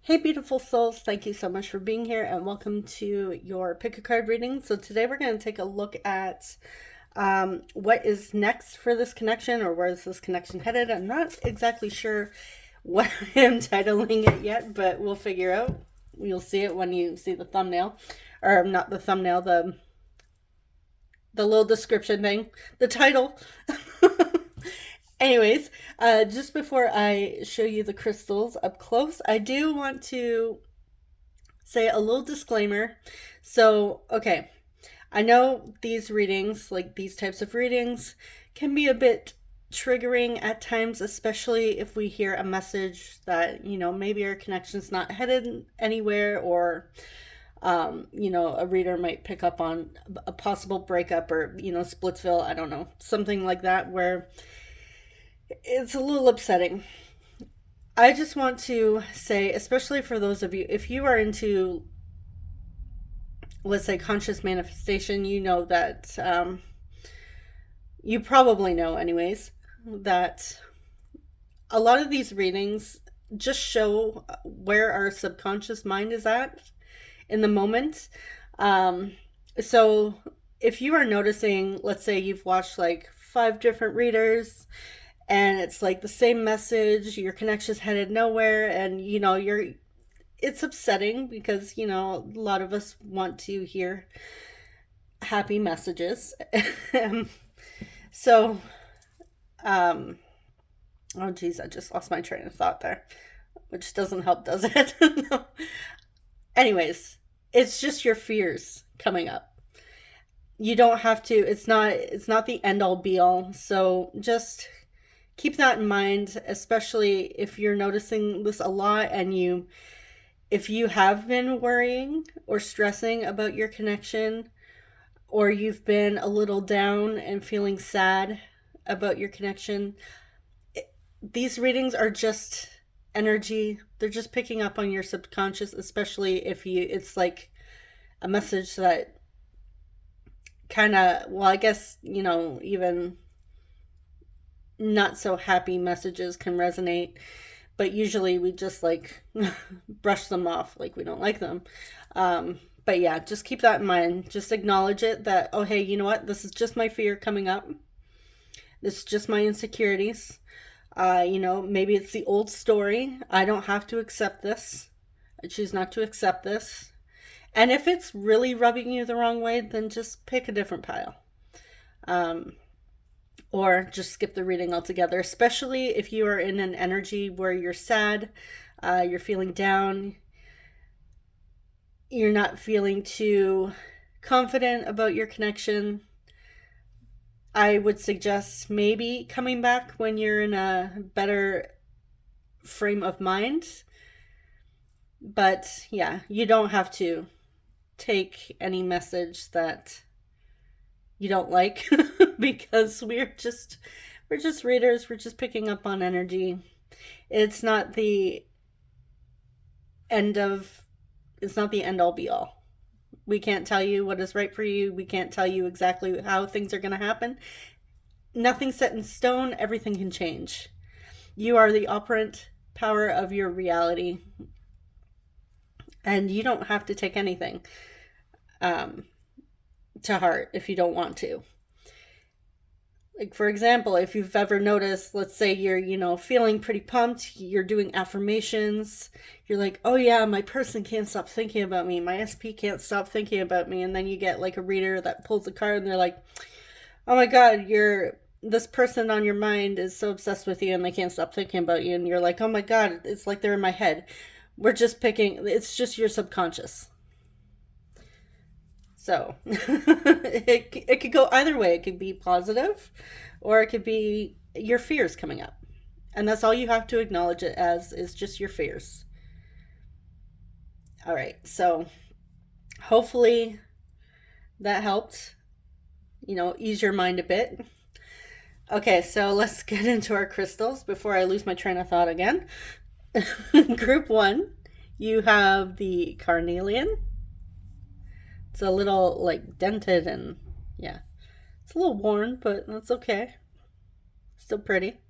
Hey, beautiful souls. Thank you so much for being here and welcome to your pick a card reading. So, today we're going to take a look at what is next for this connection, or where is this connection headed. I'm not exactly sure what I'm titling it yet, but we'll figure out. You'll see it when you see the thumbnail, or not the thumbnail, the little description thing, the title. Anyways, just before I show you the crystals up close, I do want to say a little disclaimer. So, okay, I know these readings, like these types of readings, can be a bit triggering at times, especially if we hear a message that, maybe our connection's not headed anywhere, or, a reader might pick up on a possible breakup or, Splitsville, I don't know, something like that, where it's a little upsetting. I just want to say, especially for those of you, if you are into, let's say, conscious manifestation, you know that, you probably know, anyways, that a lot of these readings just show where our subconscious mind is at in the moment. So if you are noticing, let's say you've watched like 5 different readers and it's like the same message, your connection's headed nowhere, and it's upsetting because a lot of us want to hear happy messages. So oh geez, I just lost my train of thought there, which doesn't help, does it? No. Anyways, it's just your fears coming up. You don't have to, it's not the end all be all. So just keep that in mind, especially if you're noticing this a lot, and if you have been worrying or stressing about your connection, or you've been a little down and feeling sad about your connection. These readings are just energy. They're just picking up on your subconscious, especially if it's like a message that kind of, well, I guess, even not so happy messages can resonate, but usually we just like brush them off like we don't like them. But yeah, just keep that in mind. Just acknowledge it, that, oh, hey, you know what? This is just my fear coming up. This is just my insecurities. Maybe it's the old story. I don't have to accept this. I choose not to accept this. And if it's really rubbing you the wrong way, then just pick a different pile. Or just skip the reading altogether, especially if you are in an energy where you're sad, you're feeling down, you're not feeling too confident about your connection. I would suggest maybe coming back when you're in a better frame of mind. But yeah, you don't have to take any message that you don't like because we're just readers. We're just picking up on energy. It's not the end all be all. We can't tell you what is right for you. We can't tell you exactly how things are going to happen. Nothing's set in stone. Everything can change. You are the operant power of your reality. And you don't have to take anything to heart if you don't want to. Like, for example, if you've ever noticed, let's say you're, feeling pretty pumped, you're doing affirmations, you're like, oh yeah, my person can't stop thinking about me, my SP can't stop thinking about me, and then you get like a reader that pulls a card and they're like, oh my god, this person on your mind is so obsessed with you and they can't stop thinking about you, and you're like, oh my god, it's like they're in my head. It's just your subconscious. So it could go either way. It could be positive, or it could be your fears coming up. And that's all you have to acknowledge it as, is just your fears. All right, so hopefully that helped, ease your mind a bit. Okay, so let's get into our crystals before I lose my train of thought again. Group 1, you have the carnelian. It's a little like dented, and yeah, it's a little worn, but that's okay. Still pretty.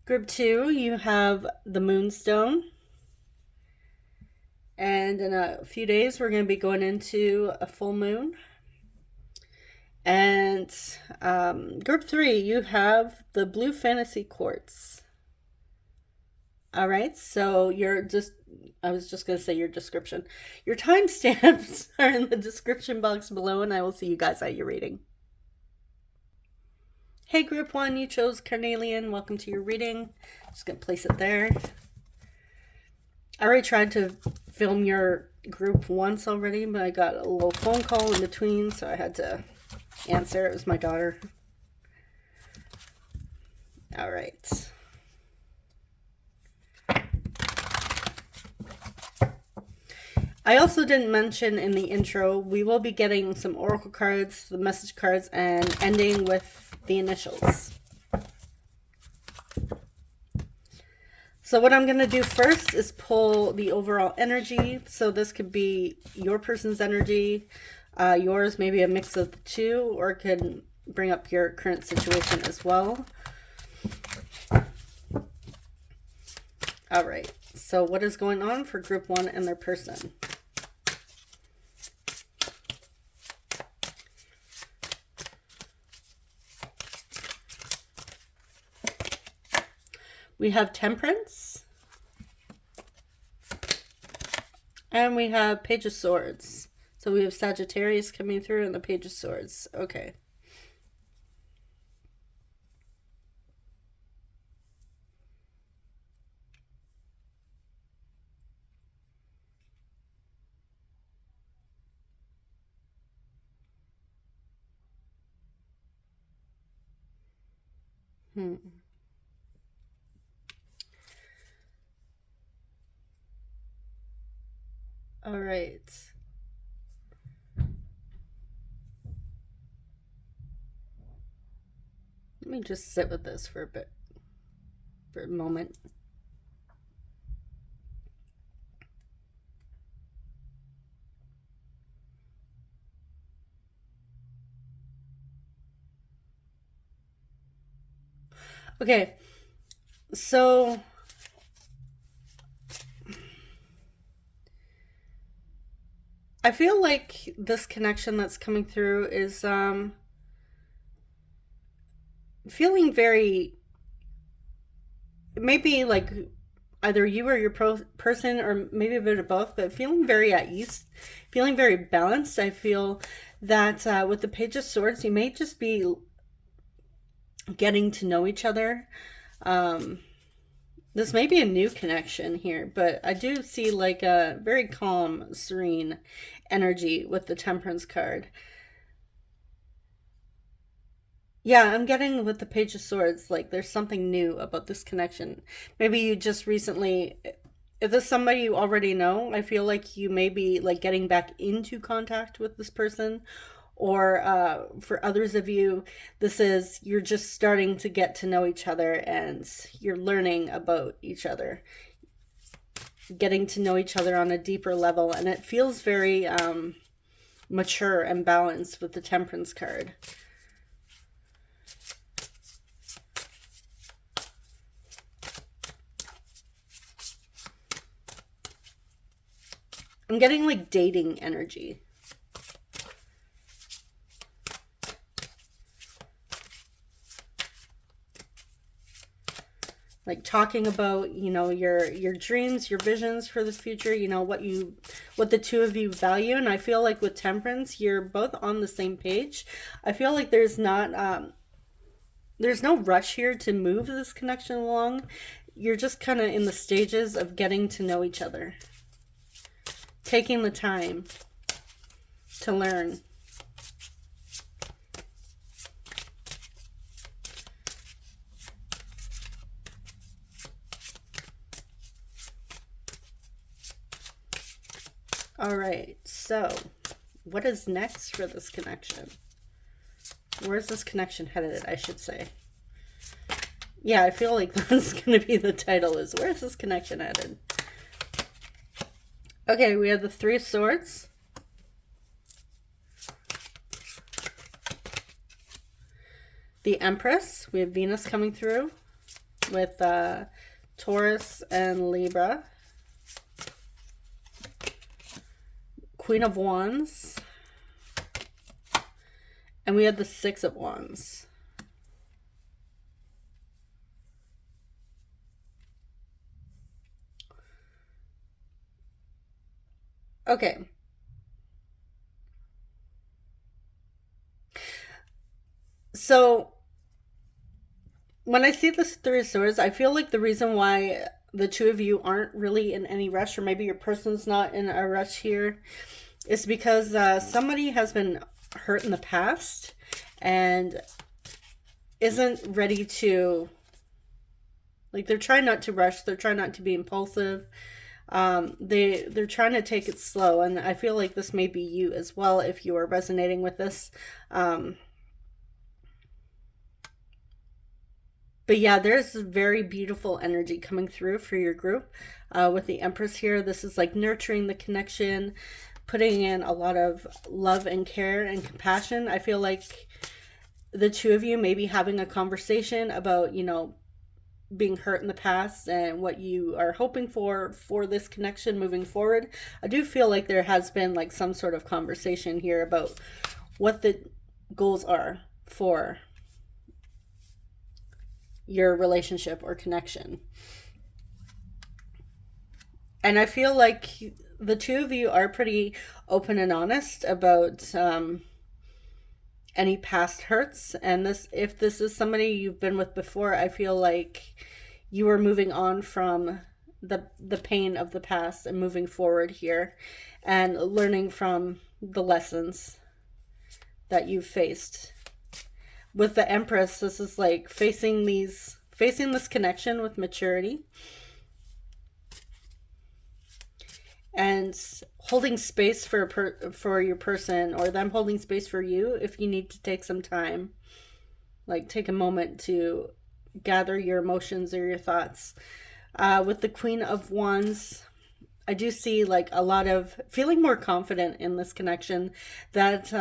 Group 2, you have the moonstone. And in a few days, we're going to be going into a full moon. And group 3, you have the blue fantasy quartz. All right, so I was just going to say your description. Your timestamps are in the description box below, and I will see you guys at your reading. Hey, group 1, you chose Carnelian. Welcome to your reading. Just going to place it there. I already tried to film your group once already, but I got a little phone call in between, so I had to answer. It was my daughter. All right. I also didn't mention in the intro, we will be getting some oracle cards, the message cards, and ending with the initials. So what I'm going to do first is pull the overall energy. So this could be your person's energy, yours, maybe a mix of the two, or it could bring up your current situation as well. All right. So what is going on for group 1 and their person? We have Temperance. And we have Page of Swords. So we have Sagittarius coming through and the Page of Swords. Okay. All right. Let me just sit with this for a moment. Okay. So I feel like this connection that's coming through is feeling very, maybe like either you or your person, or maybe a bit of both, but feeling very at ease, feeling very balanced. I feel that with the Page of Swords, you may just be getting to know each other. This may be a new connection here, but I do see like a very calm, serene energy with the Temperance card. Yeah, I'm getting with the Page of Swords, like there's something new about this connection. Maybe you just recently, if this is somebody you already know, I feel like you may be like getting back into contact with this person. Or for others of you, this is, you're just starting to get to know each other and you're learning about each other. Getting to know each other on a deeper level. And it feels very mature and balanced with the Temperance card. I'm getting like dating energy. Like talking about, you know, your dreams, your visions for the future, you know, what the two of you value. And I feel like with Temperance, you're both on the same page. I feel like there's no rush here to move this connection along. You're just kind of in the stages of getting to know each other. Taking the time to learn. All right, so what is next for this connection? Where's this connection headed, I should say? Yeah, I feel like that's going to be the title, is where's this connection headed? Okay, we have the Three of Swords. The Empress. We have Venus coming through with Taurus and Libra. Queen of Wands. And we have the Six of Wands. Okay. So when I see this Three of Swords, I feel like the reason why the two of you aren't really in any rush, or maybe your person's not in a rush here, is because somebody has been hurt in the past and isn't ready to, like, they're trying not to rush, they're trying not to be impulsive. They're trying to take it slow, and I feel like this may be you as well if you are resonating with this. But yeah, there's very beautiful energy coming through for your group with the Empress here. This is like nurturing the connection, putting in a lot of love and care and compassion. I feel like the two of you may be having a conversation about, you know, being hurt in the past and what you are hoping for this connection moving forward. I do feel like there has been like some sort of conversation here about what the goals are for your relationship or connection. And I feel like the two of you are pretty open and honest about any past hurts. And this, if this is somebody you've been with before, I feel like you are moving on from the pain of the past and moving forward here and learning from the lessons that you've faced. With the Empress, this is like facing this connection with maturity and holding space for your person, or them holding space for you if you need to take some time, like take a moment to gather your emotions or your thoughts. With the Queen of Wands, I do see like a lot of feeling more confident in this connection, that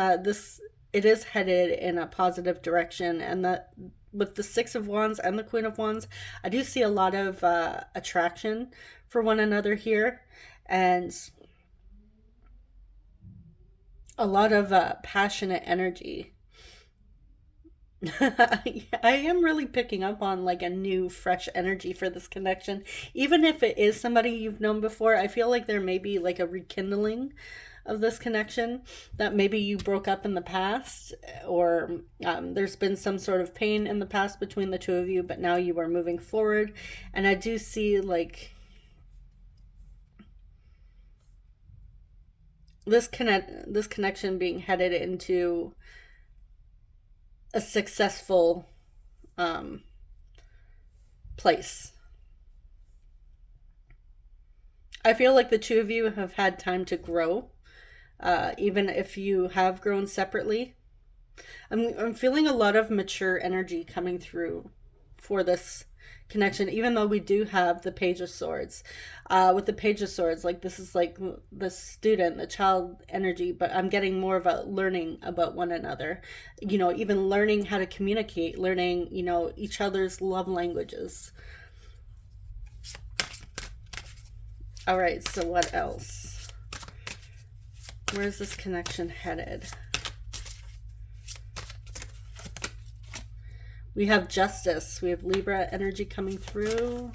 it is headed in a positive direction, and that with the Six of Wands and the Queen of Wands, I do see a lot of attraction for one another here, and a lot of passionate energy. I am really picking up on like a new, fresh energy for this connection. Even if it is somebody you've known before, I feel like there may be like a rekindling of this connection, that maybe you broke up in the past, or there's been some sort of pain in the past between the two of you, but now you are moving forward. And I do see like this connection being headed into a successful place. I feel like the two of you have had time to grow, even if you have grown separately. I'm feeling a lot of mature energy coming through for this connection, even though we do have the Page of Swords. With the Page of Swords, like this is like the student, the child energy, but I'm getting more of a learning about one another, you know, even learning how to communicate, learning, you know, each other's love languages. All right, so what else? Where's this connection headed? We have Justice. We have Libra energy coming through.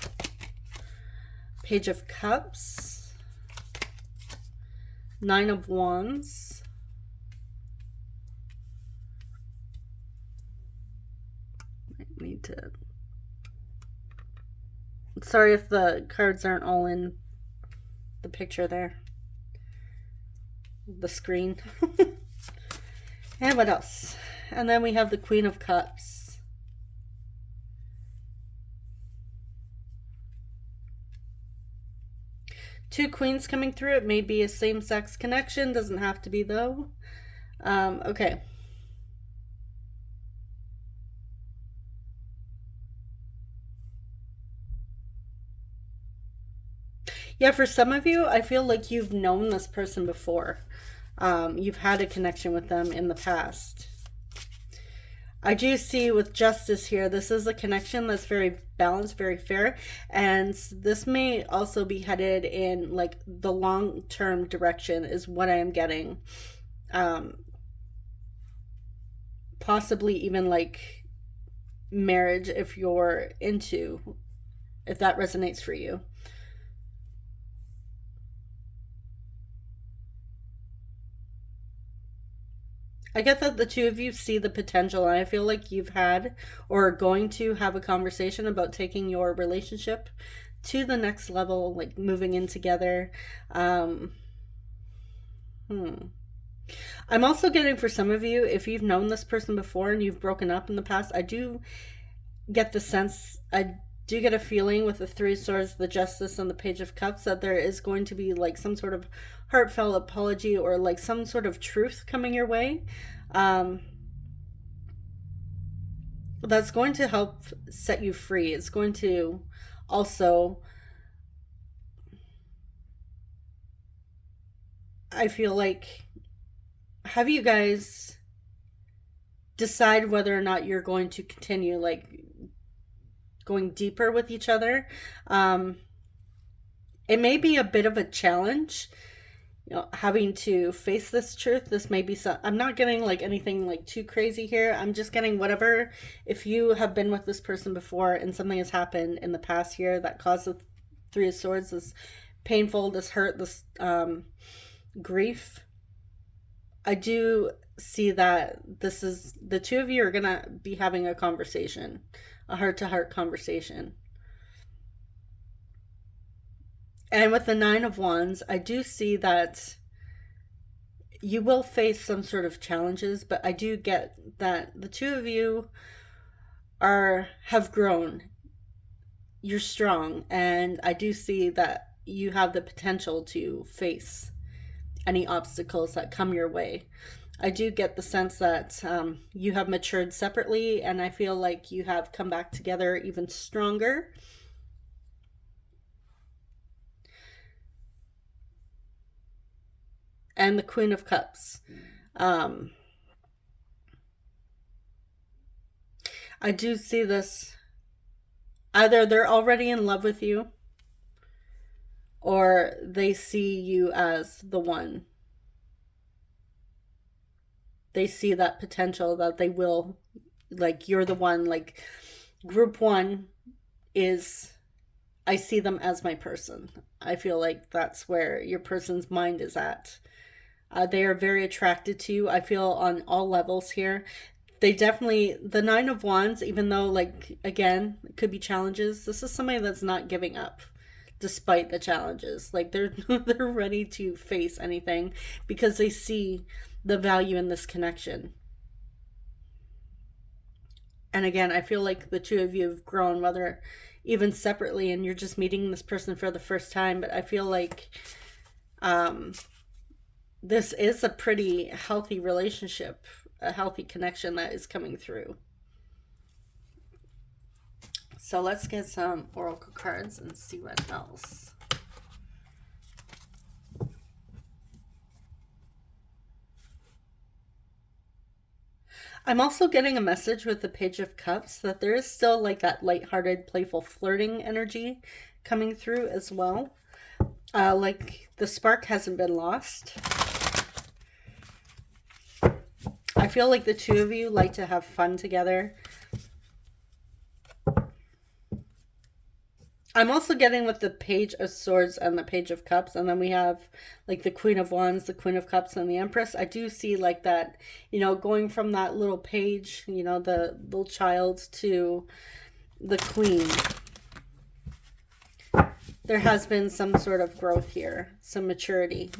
Page of Cups. Nine of Wands. I need to... Sorry if the cards aren't all in the picture there. The screen. And what else? And then we have the Queen of Cups. Two queens coming through. It may be a same-sex connection. Doesn't have to be, though. Okay. Yeah, for some of you, I feel like you've known this person before. You've had a connection with them in the past. I do see with justice here, this is a connection that's very balanced, very fair, and this may also be headed in like the long-term direction is what I am getting. Possibly even like marriage if you're into, if that resonates for you. I get that the two of you see the potential, and I feel like you've had or are going to have a conversation about taking your relationship to the next level, like moving in together. Um, hmm. I'm also getting for some of you, if you've known this person before and you've broken up in the past, I do get the sense, I do get a feeling with the Three of Swords, the Justice, and the Page of Cups that there is going to be like some sort of heartfelt apology or like some sort of truth coming your way. Um, that's going to help set you free. It's going to also, I feel like, have you guys decide whether or not you're going to continue like going deeper with each other. Um, it may be a bit of a challenge, you know, having to face this truth. This may be some, I'm not getting like anything like too crazy here. I'm just getting whatever, if you have been with this person before and something has happened in the past year that caused the Three of Swords, this painful, this hurt, this grief. I do see that this is, the two of you are gonna be having a conversation, a heart to heart conversation. And with the Nine of Wands, I do see that you will face some sort of challenges, but I do get that the two of you have grown. You're strong, and I do see that you have the potential to face any obstacles that come your way. I do get the sense that you have matured separately, and I feel like you have come back together even stronger. And the Queen of Cups. I do see this. Either they're already in love with you, or they see you as the one. They see that potential that they will, like, you're the one. Like, group one is, I see them as my person. I feel like that's where your person's mind is at. They are very attracted to you, I feel, on all levels here. They definitely, the Nine of Wands, even though, like, again, it could be challenges, this is somebody that's not giving up despite the challenges. Like, they're they're ready to face anything because they see the value in this connection. And again, I feel like the two of you have grown, whether even separately, and you're just meeting this person for the first time. But I feel like this is a pretty healthy relationship, a healthy connection that is coming through. So let's get some oracle cards and see what else. I'm also getting a message with the Page of Cups that there is still like that lighthearted, playful flirting energy coming through as well. Like the spark hasn't been lost. I feel like the two of you like to have fun together. I'm also getting with the Page of Swords and the Page of Cups, and then we have like the Queen of Wands, the Queen of Cups, and the Empress. I do see like that, you know, going from that little page, you know, the little child, to the Queen. There has been some sort of growth here, some maturity.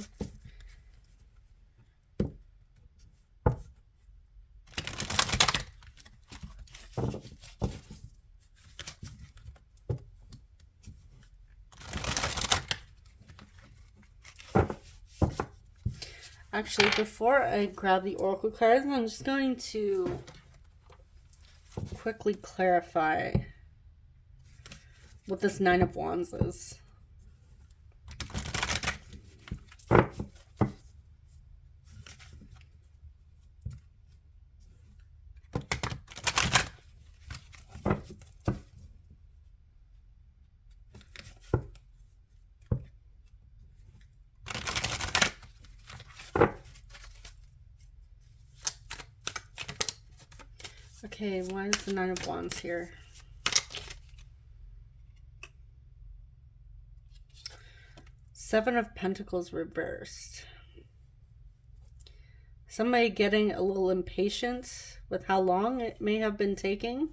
Actually, before I grab the oracle cards, I'm just going to quickly clarify what this Nine of Wands is. Okay, why is the Nine of Wands here? Seven of Pentacles reversed. Somebody getting a little impatient with how long it may have been taking.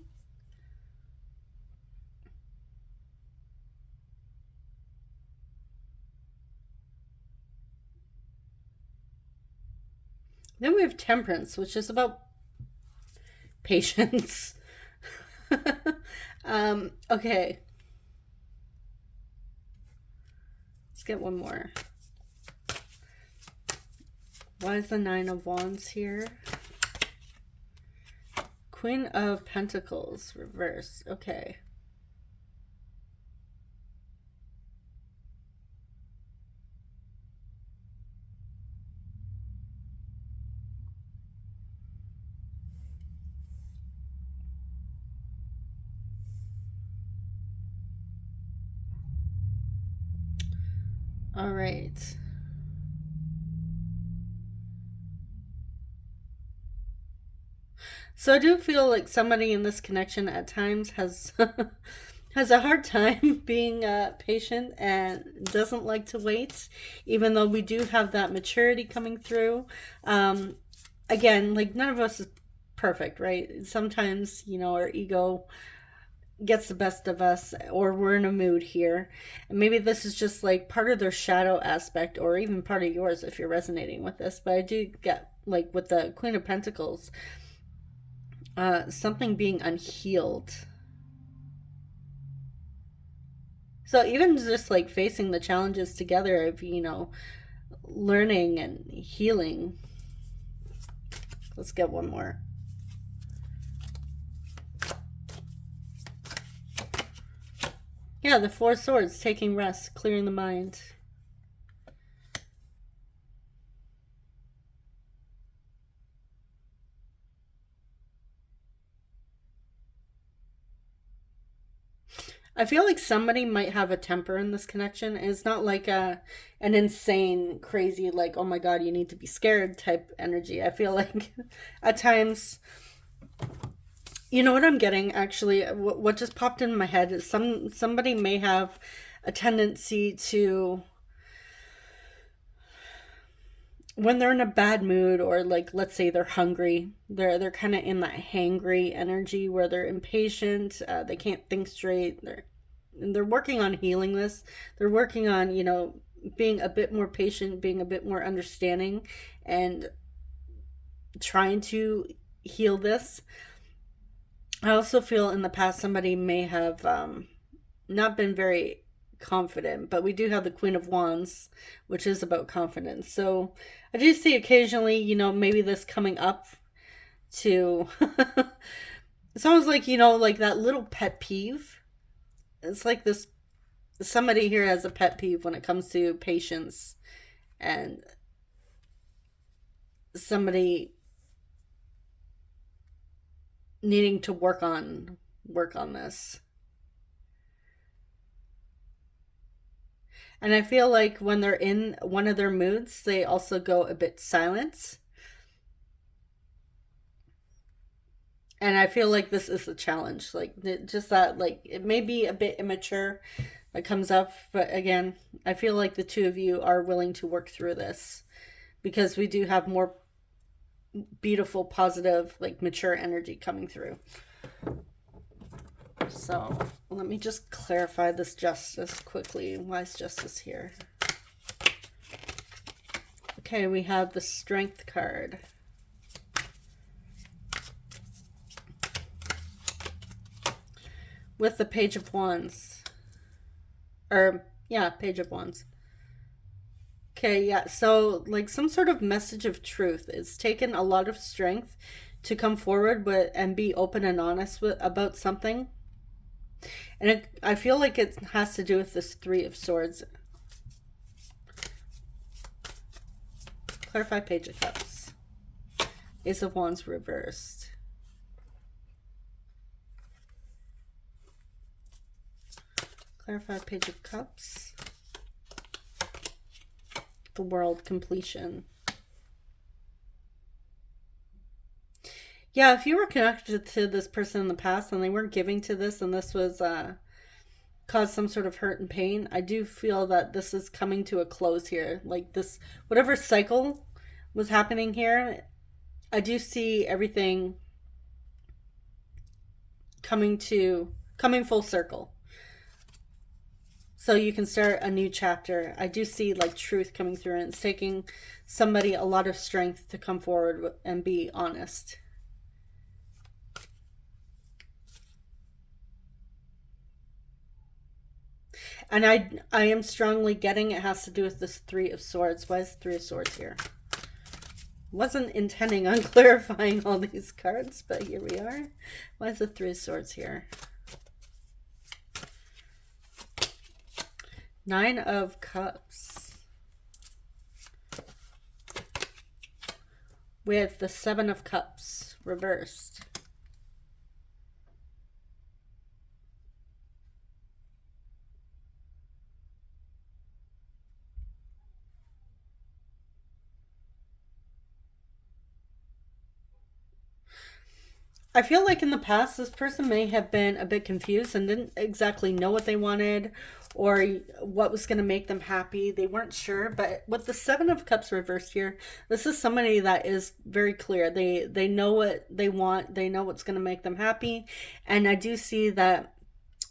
Then we have Temperance, which is about patience. Okay. Let's get one more. Why is the Nine of Wands here? Queen of Pentacles reversed. Okay. All right. So I do feel like somebody in this connection at times has has a hard time being patient and doesn't like to wait, even though we do have that maturity coming through. Again, like none of us is perfect, right? Sometimes, you know, our ego gets the best of us, or we're in a mood here, and maybe this is just like part of their shadow aspect, or even part of yours if you're resonating with this. But I do get, like with the Queen of Pentacles, something being unhealed. So even just like facing the challenges together of, you know, learning and healing. Let's get one more. Yeah, the Four Swords, taking rest, clearing the mind. I feel like somebody might have a temper in this connection. It's not like an insane, crazy, like, oh my god, you need to be scared type energy. I feel like at times, you know what I'm getting, actually, what just popped in my head is somebody may have a tendency to, when they're in a bad mood, or like let's say they're hungry, they're kind of in that hangry energy where they're impatient, they can't think straight, they're working on healing this. They're working on, you know, being a bit more patient, being a bit more understanding, and trying to heal this. I also feel in the past somebody may have not been very confident, but we do have the Queen of Wands, which is about confidence. So I do see occasionally, you know, maybe this coming up to it's almost like, you know, like that little pet peeve. It's like this, somebody here has a pet peeve when it comes to patience, and somebody needing to work on this. And I feel like when they're in one of their moods, they also go a bit silent. And I feel like this is a challenge. Like, just that, like, it may be a bit immature that comes up. But again, I feel like the two of you are willing to work through this, because we do have more beautiful, positive, like mature energy coming through. So let me just clarify this Justice quickly. Why is Justice here? Okay, we have the Strength card. With the Page of Wands. Or, yeah, Page of Wands. Okay, yeah, so like some sort of message of truth. It's taken a lot of strength to come forward with and be open and honest about something. And I feel like it has to do with this Three of Swords. Clarify Page of Cups. Ace of Wands reversed. Clarify Page of Cups. The World, completion. Yeah, if you were connected to this person in the past and they weren't giving to this, and this was caused some sort of hurt and pain, I do feel that this is coming to a close here. Like this, whatever cycle was happening here, I do see everything coming full circle. So you can start a new chapter. I do see like truth coming through, and it's taking somebody a lot of strength to come forward and be honest. And I am strongly getting it has to do with this Three of Swords. Why is Three of Swords here? Wasn't intending on clarifying all these cards, but here we are. Why is the Three of Swords here? Nine of Cups. With the Seven of Cups reversed. I feel like in the past, this person may have been a bit confused and didn't exactly know what they wanted or what was going to make them happy. They weren't sure, but with the Seven of Cups reversed here, this is somebody that is very clear. They know what they want. They know what's going to make them happy. And I do see that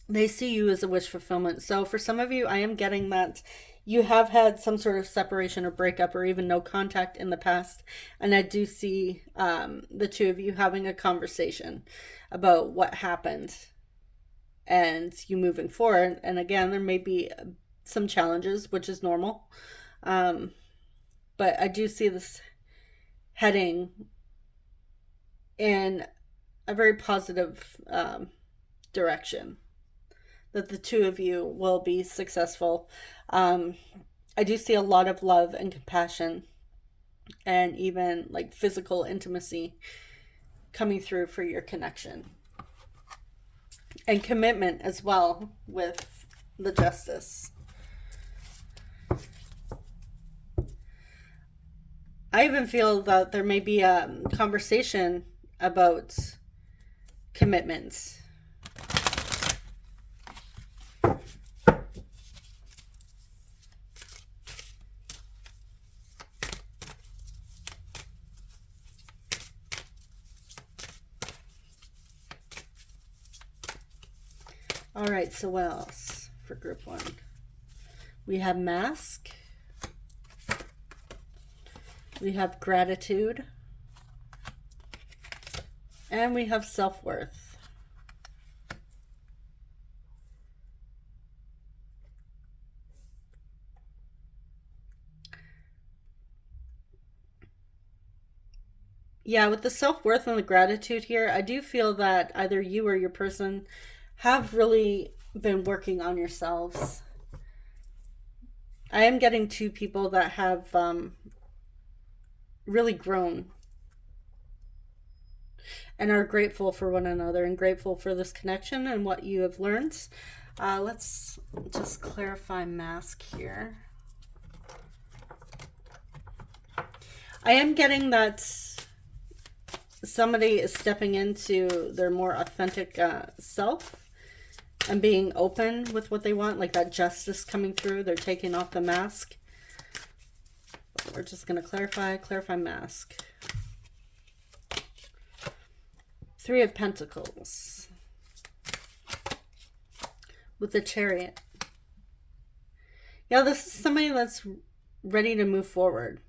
they see you as a wish fulfillment. So for some of you, I am getting that you have had some sort of separation or breakup or even no contact in the past. And I do see the two of you having a conversation about what happened and you moving forward. And again, there may be some challenges, which is normal. But I do see this heading in a very positive direction. That the two of you will be successful. I do see a lot of love and compassion and even like physical intimacy coming through for your connection. And commitment as well with the Justice. I even feel that there may be a conversation about commitments. All right, so what else for group one? We have mask. We have gratitude. And we have self-worth. Yeah, with the self-worth and the gratitude here, I do feel that either you or your person have really been working on yourselves. I am getting two people that have really grown and are grateful for one another and grateful for this connection and what you have learned. Let's just clarify mask here. I am getting that somebody is stepping into their more authentic self and being open with what they want, like that justice coming through. They're taking off the mask. We're just going to clarify mask. Three of Pentacles with the Chariot. Yeah, this is somebody that's ready to move forward.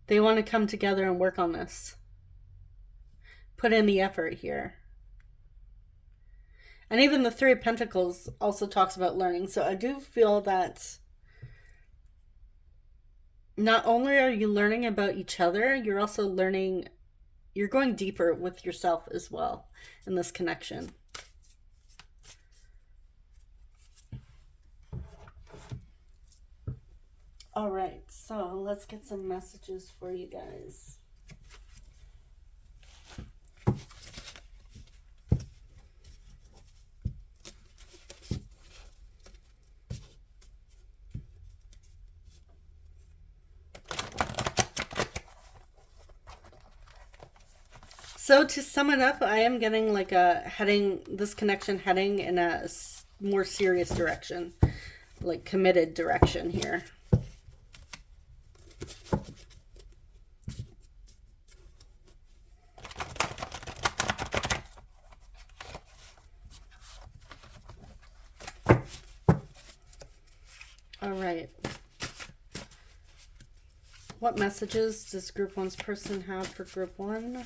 They want to come together and work on this. Put in the effort here. And even the Three of Pentacles also talks about learning. So I do feel that not only are you learning about each other, you're also learning, you're going deeper with yourself as well in this connection. All right, so let's get some messages for you guys. So to sum it up, I am getting like a heading, this connection heading in a more serious direction, like committed direction here. All right. What messages does Group 1's person have for Group 1?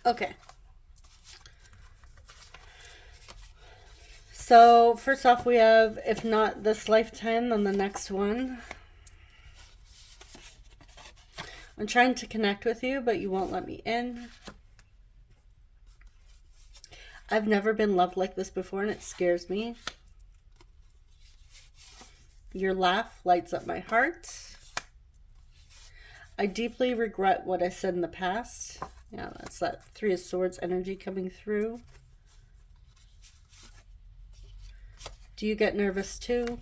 Okay. So first off, we have, if not this lifetime, then the next one. I'm trying to connect with you, but you won't let me in. I've never been loved like this before, and it scares me. Your laugh lights up my heart. I deeply regret what I said in the past. Yeah, that's that Three of Swords energy coming through. Do you get nervous too?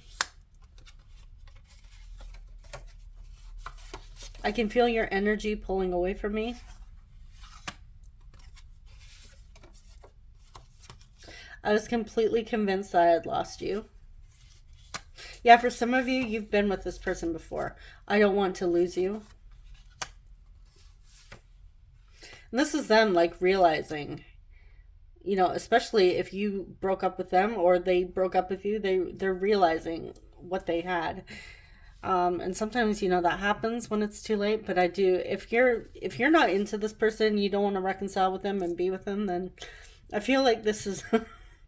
I can feel your energy pulling away from me. I was completely convinced that I had lost you. Yeah, for some of you, you've been with this person before. I don't want to lose you. And this is them like realizing, you know, especially if you broke up with them or they broke up with you, they're realizing what they had. And sometimes, you know, that happens when it's too late. But I do, if you're not into this person, you don't want to reconcile with them and be with them, then I feel like this is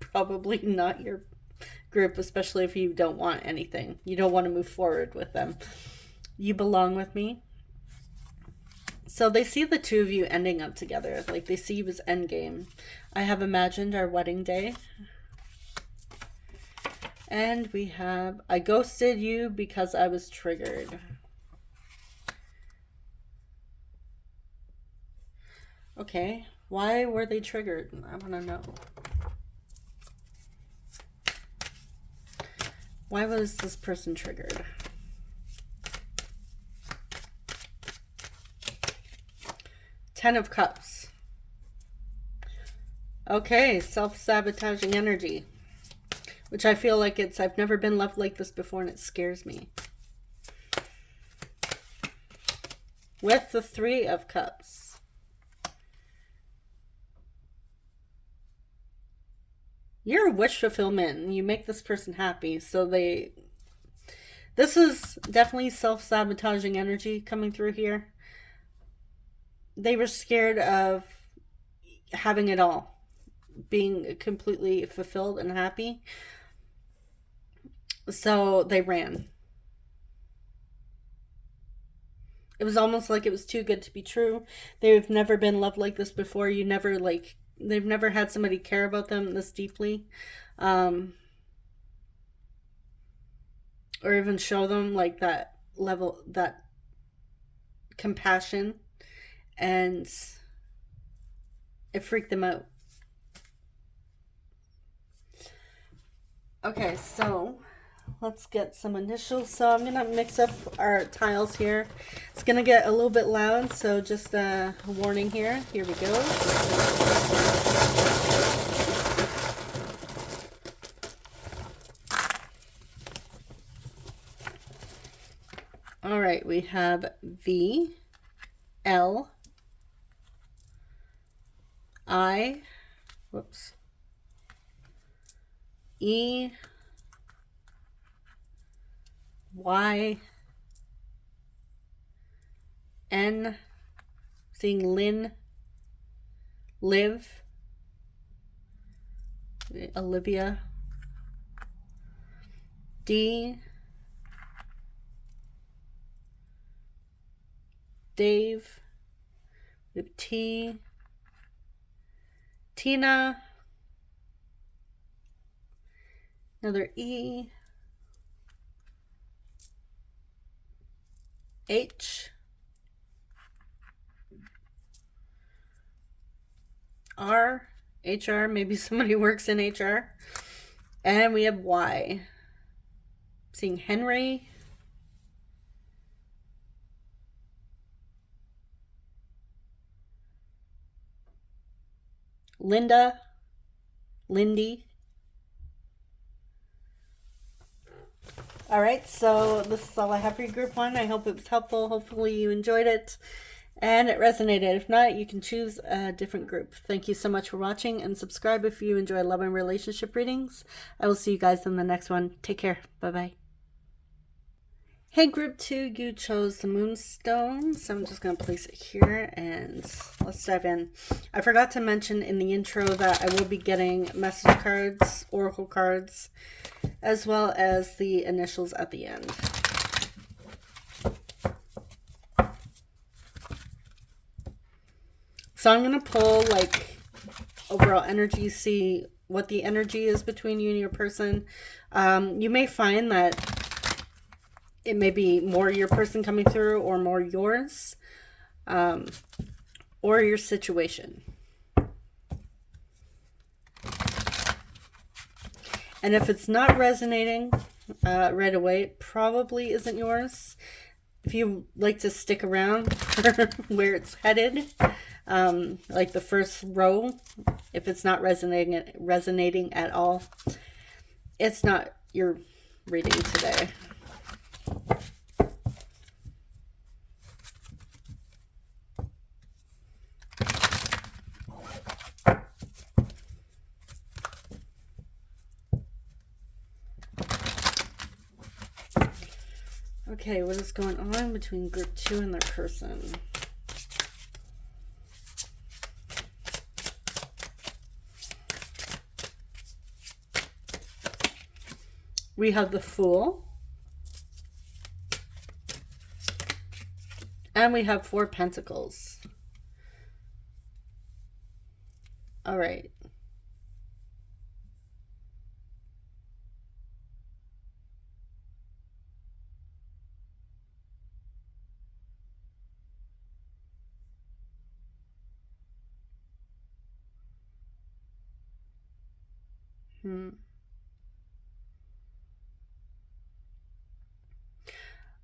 probably not your group, especially if you don't want anything. You don't want to move forward with them. You belong with me. So they see the two of you ending up together. Like they see you as endgame. I have imagined our wedding day. And we have, I ghosted you because I was triggered. Okay. Why were they triggered? I want to know. Why was this person triggered? Ten of Cups. Okay, self-sabotaging energy. Which I feel like it's, I've never been loved like this before and it scares me. With the Three of Cups. You're a wish fulfillment and you make this person happy. So this is definitely self-sabotaging energy coming through here. They were scared of having it all, being completely fulfilled and happy. So they ran. It was almost like it was too good to be true. They've never been loved like this before. They've never had somebody care about them this deeply. Or even show them like that level, that compassion. And it freaked them out. Okay, so let's get some initials. So I'm going to mix up our tiles here. It's going to get a little bit loud, so just a warning here. Here we go. All right, we have V, L, I, whoops, E, Y, N, seeing Lynn, Liv, Olivia, D, Dave. We have T. Tina. Another E. H. R. HR. Maybe somebody works in HR. And we have Y. Seeing Henry. Linda. Lindy. All right, so this is all I have for you, group one. I hope it was helpful. Hopefully you enjoyed it and it resonated. If not, you can choose a different group. Thank you so much for watching, and subscribe if you enjoy love and relationship readings. I will see you guys in the next one. Take care. Bye-bye. Hey, group two, you chose the Moonstone, so I'm just going to place it here and let's dive in. I forgot to mention in the intro that I will be getting message cards, oracle cards, as well as the initials at the end. So I'm going to pull like overall energy, see what the energy is between you and your person. You may find that it may be more your person coming through or more yours, or your situation. And if it's not resonating right away, it probably isn't yours. If you like to stick around for where it's headed, like the first row, if it's not resonating at all, it's not your reading today. Okay, what is going on between group two and their person? We have the Fool. And we have 4 Pentacles. All right.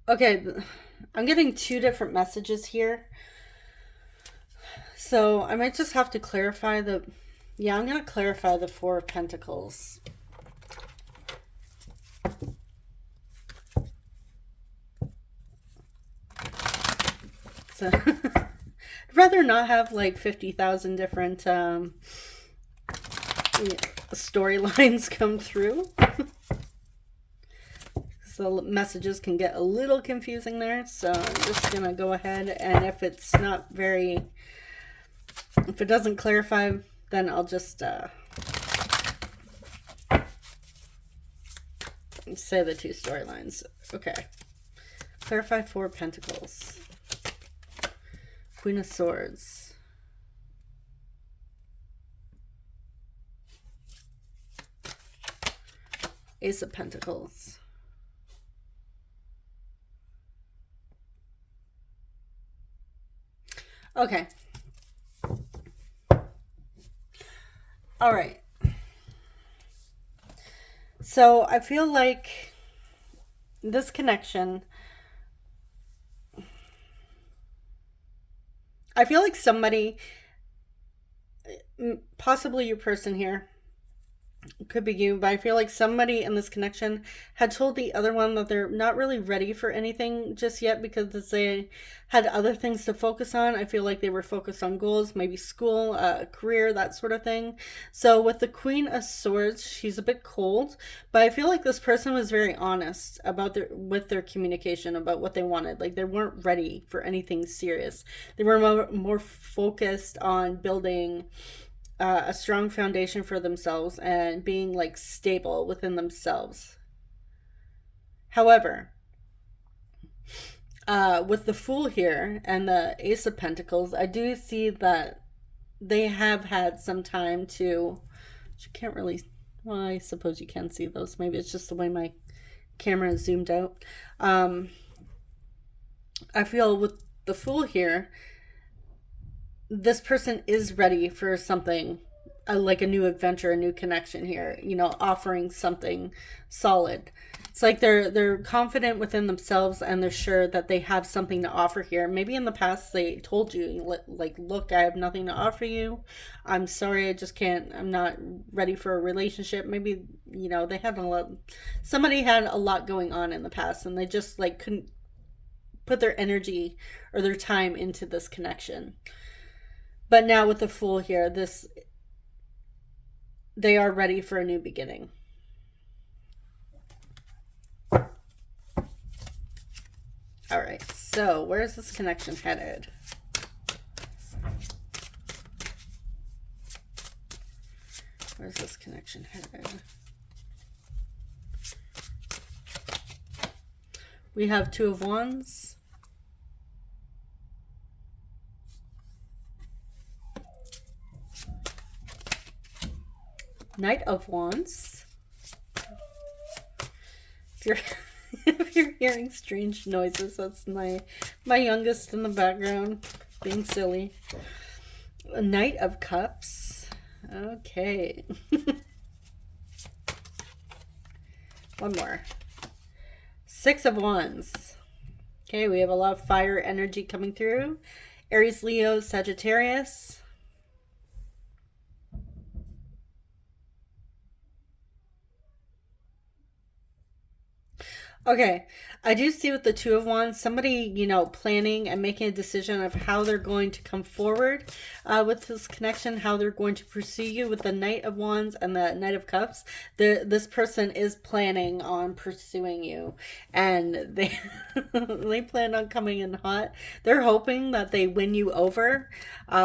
Okay, I'm getting 2 different messages here. So I might just have to clarify the... Yeah, I'm going to clarify the 4 of Pentacles. So I'd rather not have like 50,000 different storylines come through. So messages can get a little confusing there. So I'm just going to go ahead, and if it's not very... If it doesn't clarify, then I'll just say the 2 storylines. Okay. Clarify 4 Pentacles. Queen of Swords. Ace of Pentacles. Okay. All right. So I feel like this connection, I feel like somebody, possibly your person here, could be you, but I feel like somebody in this connection had told the other one that they're not really ready for anything just yet because they had other things to focus on. I feel like they were focused on goals, maybe school, career, that sort of thing. So with the Queen of Swords, she's a bit cold, but I feel like this person was very honest about their communication about what they wanted. Like they weren't ready for anything serious. They were more focused on building a strong foundation for themselves and being like stable within themselves. However, With the Fool here and the Ace of Pentacles, I do see that they have had some time to. You can't really. Well, I suppose you can see those. Maybe it's just the way my camera is zoomed out. I feel with the Fool here, this person is ready for something, like a new adventure, a new connection here, offering something solid. It's like they're confident within themselves, and they're sure that they have something to offer here. Maybe in the past they told you, like, look, I have nothing to offer you. I'm sorry, I just can't, I'm not ready for a relationship. Maybe, they had somebody had a lot going on in the past, and they just like couldn't put their energy or their time into this connection. But now with the Fool here, they are ready for a new beginning. All right, so where's this connection headed? Where's this connection headed? We have Two of Wands. Knight of Wands. If you're hearing strange noises, that's my youngest in the background being silly. A Knight of Cups. Okay. One more. Six of Wands. Okay, we have a lot of fire energy coming through. Aries, Leo, Sagittarius. Okay, I do see with the Two of Wands, somebody, planning and making a decision of how they're going to come forward with this connection, how they're going to pursue you with the Knight of Wands and the Knight of Cups. This person is planning on pursuing you, and they they plan on coming in hot. They're hoping that they win you over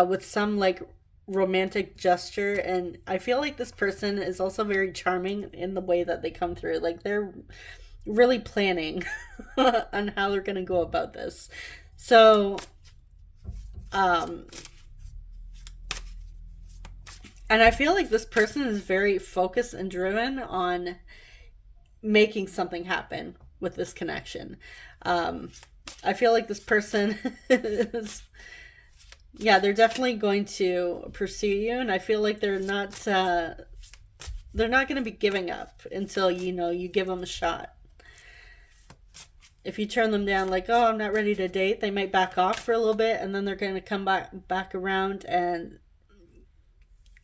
with some like romantic gesture, and I feel like this person is also very charming in the way that they come through. Like they're really planning on how they're going to go about this. So, and I feel like this person is very focused and driven on making something happen with this connection. I feel like this person is, yeah, they're definitely going to pursue you, and I feel like they're not going to be giving up until you give them a shot. If you turn them down like, oh, I'm not ready to date, they might back off for a little bit, and then they're going to come back around. And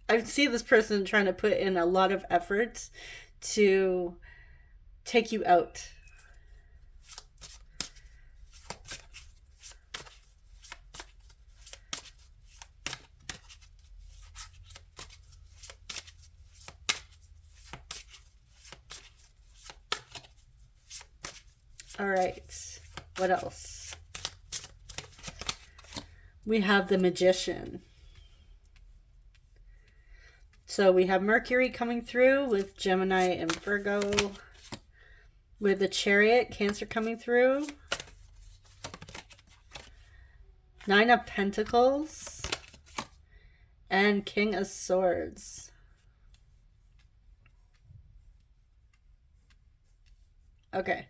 I see this person trying to put in a lot of effort to take you out. All right, what else? We have the Magician. So we have Mercury coming through with Gemini and Virgo. With the Chariot, Cancer coming through. Nine of Pentacles. And King of Swords. Okay.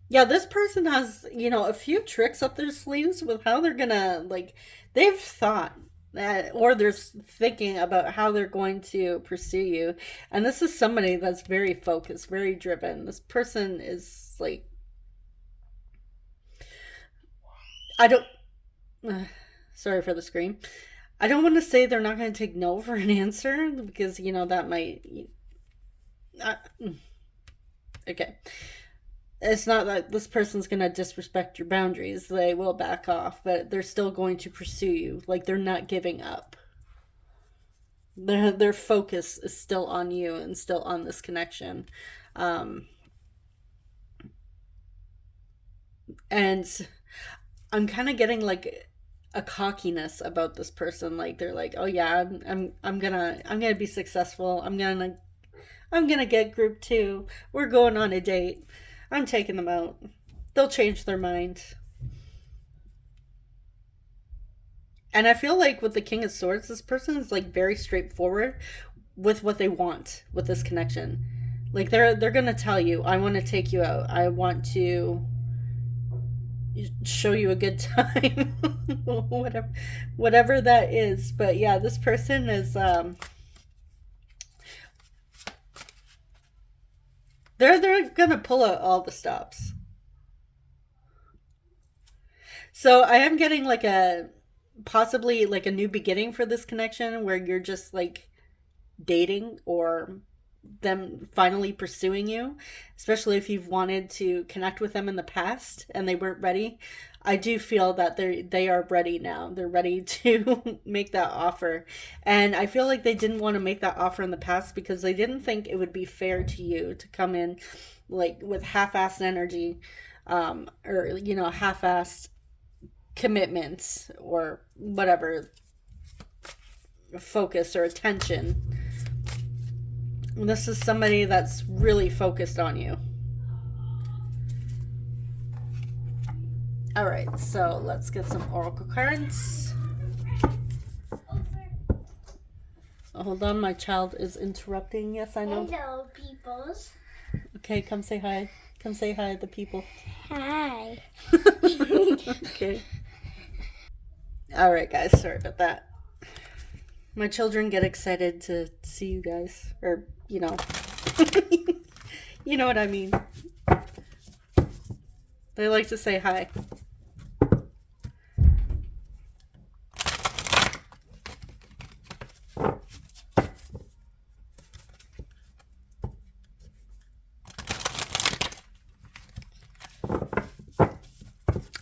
Yeah, this person has, a few tricks up their sleeves with how they're gonna, like, they've thought that, or they're thinking about how they're going to pursue you. And this is somebody that's very focused, very driven. This person is like, I don't, sorry for the scream. I don't want to say they're not going to take no for an answer because, that might, okay. It's not that this person's going to disrespect your boundaries. They will back off, but they're still going to pursue you. Like, they're not giving up. Their focus is still on you and still on this connection. And I'm kind of getting like a cockiness about this person. Like, they're like, oh yeah, I'm gonna be successful. I'm I'm gonna get group 2. We're going on a date. I'm taking them out. They'll change their mind. And I feel like with the King of Swords, this person is like very straightforward with what they want with this connection. Like they're gonna tell you, I want to take you out. I want to show you a good time. Whatever that is. But yeah, this person is they're gonna pull out all the stops. So I am getting like a possibly like a new beginning for this connection where you're just like dating or them finally pursuing you, especially if you've wanted to connect with them in the past and they weren't ready. I do feel that they are ready now. They're ready to make that offer. And I feel like they didn't want to make that offer in the past because they didn't think it would be fair to you to come in like with half-assed energy, or you know, half-assed commitments or whatever, focus or attention. This is somebody that's really focused on you. All right, so let's get some oracle cards. Oh, hold on, my child is interrupting. Yes, I know. Hello, peoples. Okay, come say hi. Come say hi to the people. Hi. Okay. All right, guys, sorry about that. My children get excited to see you guys, or, you know, you know what I mean. They like to say hi.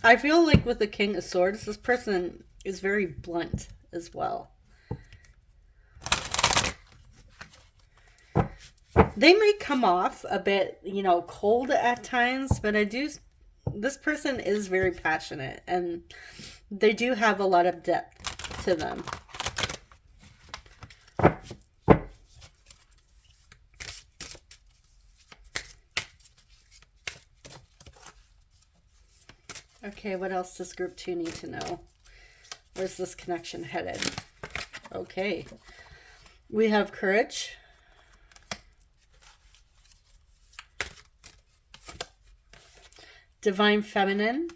I feel like with the King of Swords, this person is very blunt as well. They may come off a bit, you know, cold at times, but this person is very passionate and they do have a lot of depth to them. Okay, what else does group 2 need to know? Where's this connection headed? Okay. We have courage. Divine feminine.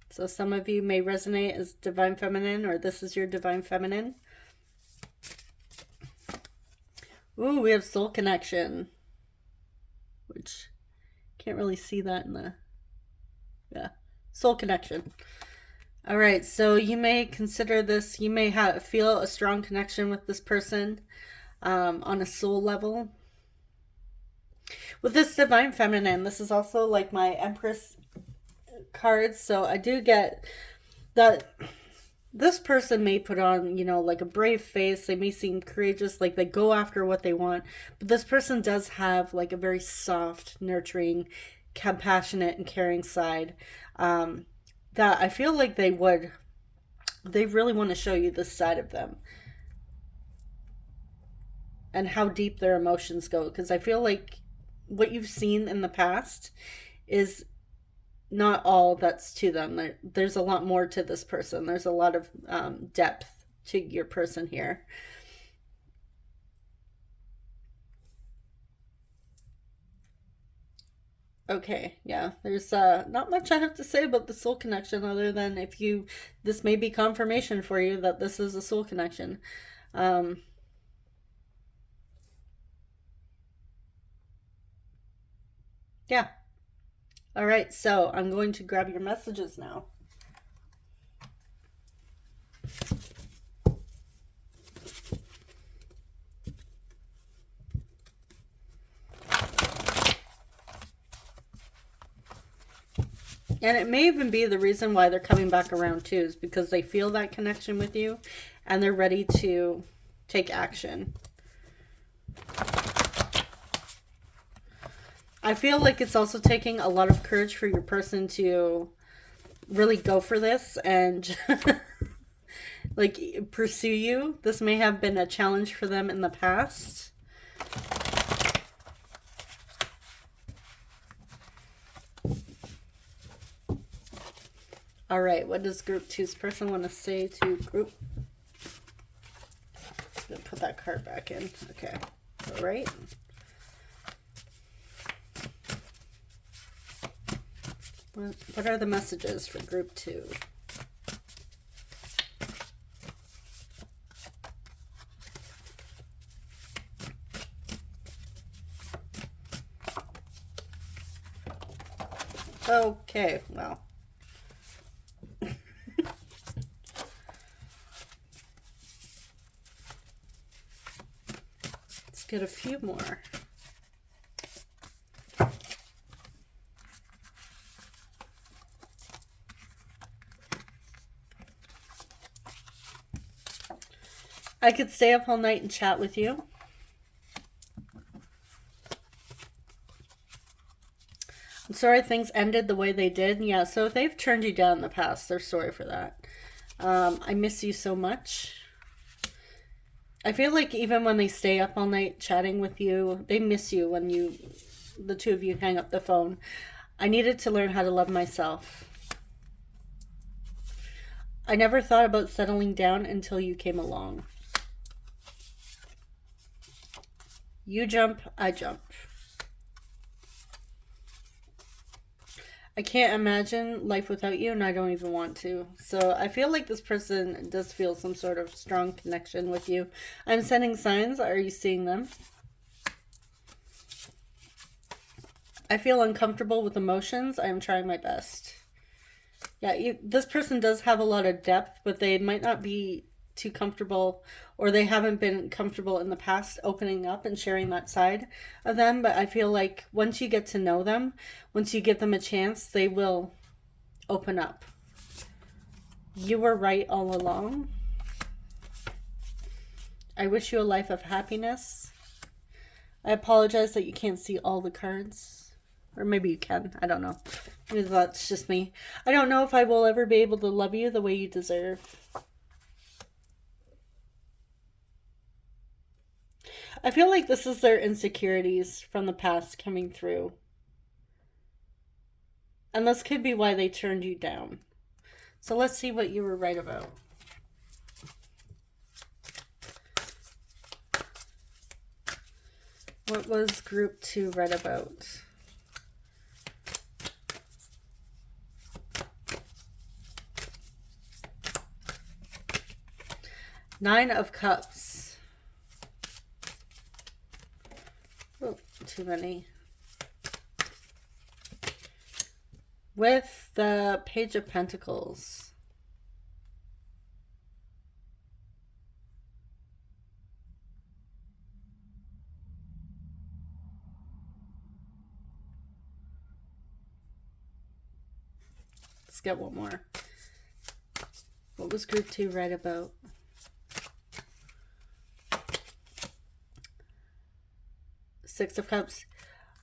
So some of you may resonate as divine feminine, or this is your divine feminine. Ooh, we have soul connection. Which, can't really see that in the... Yeah, soul connection. All right, so you may consider this, you may feel a strong connection with this person on a soul level. With this divine feminine, this is also like my Empress cards, so I do get that this person may put on, you know, like a brave face. They may seem courageous, like they go after what they want, but this person does have like a very soft, nurturing, compassionate and caring side that I feel like they really want to show you this side of them and how deep their emotions go, because I feel like what you've seen in the past is not all that's to them. There's a lot more to this person. There's a lot of depth to your person here. Okay, yeah, there's not much I have to say about the soul connection other than this may be confirmation for you that this is a soul connection. Yeah. All right, so I'm going to grab your messages now. And it may even be the reason why they're coming back around too, is because they feel that connection with you and they're ready to take action. I feel like it's also taking a lot of courage for your person to really go for this and like pursue you. This may have been a challenge for them in the past. All right, what does group two's person want to say to group? I'm going to put that card back in. Okay. All right. What are the messages for group two? Okay, well. Let's get a few more. I could stay up all night and chat with you. I'm sorry things ended the way they did. Yeah, so if they've turned you down in the past, they're sorry for that. I miss you so much. I feel like even when they stay up all night chatting with you, they miss you when the two of you hang up the phone. I needed to learn how to love myself. I never thought about settling down until you came along. You jump, I jump. I can't imagine life without you, and I don't even want to. So I feel like this person does feel some sort of strong connection with you. I'm sending signs. Are you seeing them? I feel uncomfortable with emotions. I am trying my best. Yeah, this person does have a lot of depth, but they might not be too comfortable, or they haven't been comfortable in the past opening up and sharing that side of them. But I feel like once you get to know them, once you give them a chance, they will open up. You were right all along. I wish you a life of happiness. I apologize that you can't see all the cards. Or maybe you can. I don't know. Maybe that's just me. I don't know if I will ever be able to love you the way you deserve. I feel like this is their insecurities from the past coming through. And this could be why they turned you down. So let's see what you were right about. What was group two right about? Nine of Cups. Oh, too many. With the Page of Pentacles. Let's get one more. What was group two right about? Six of Cups.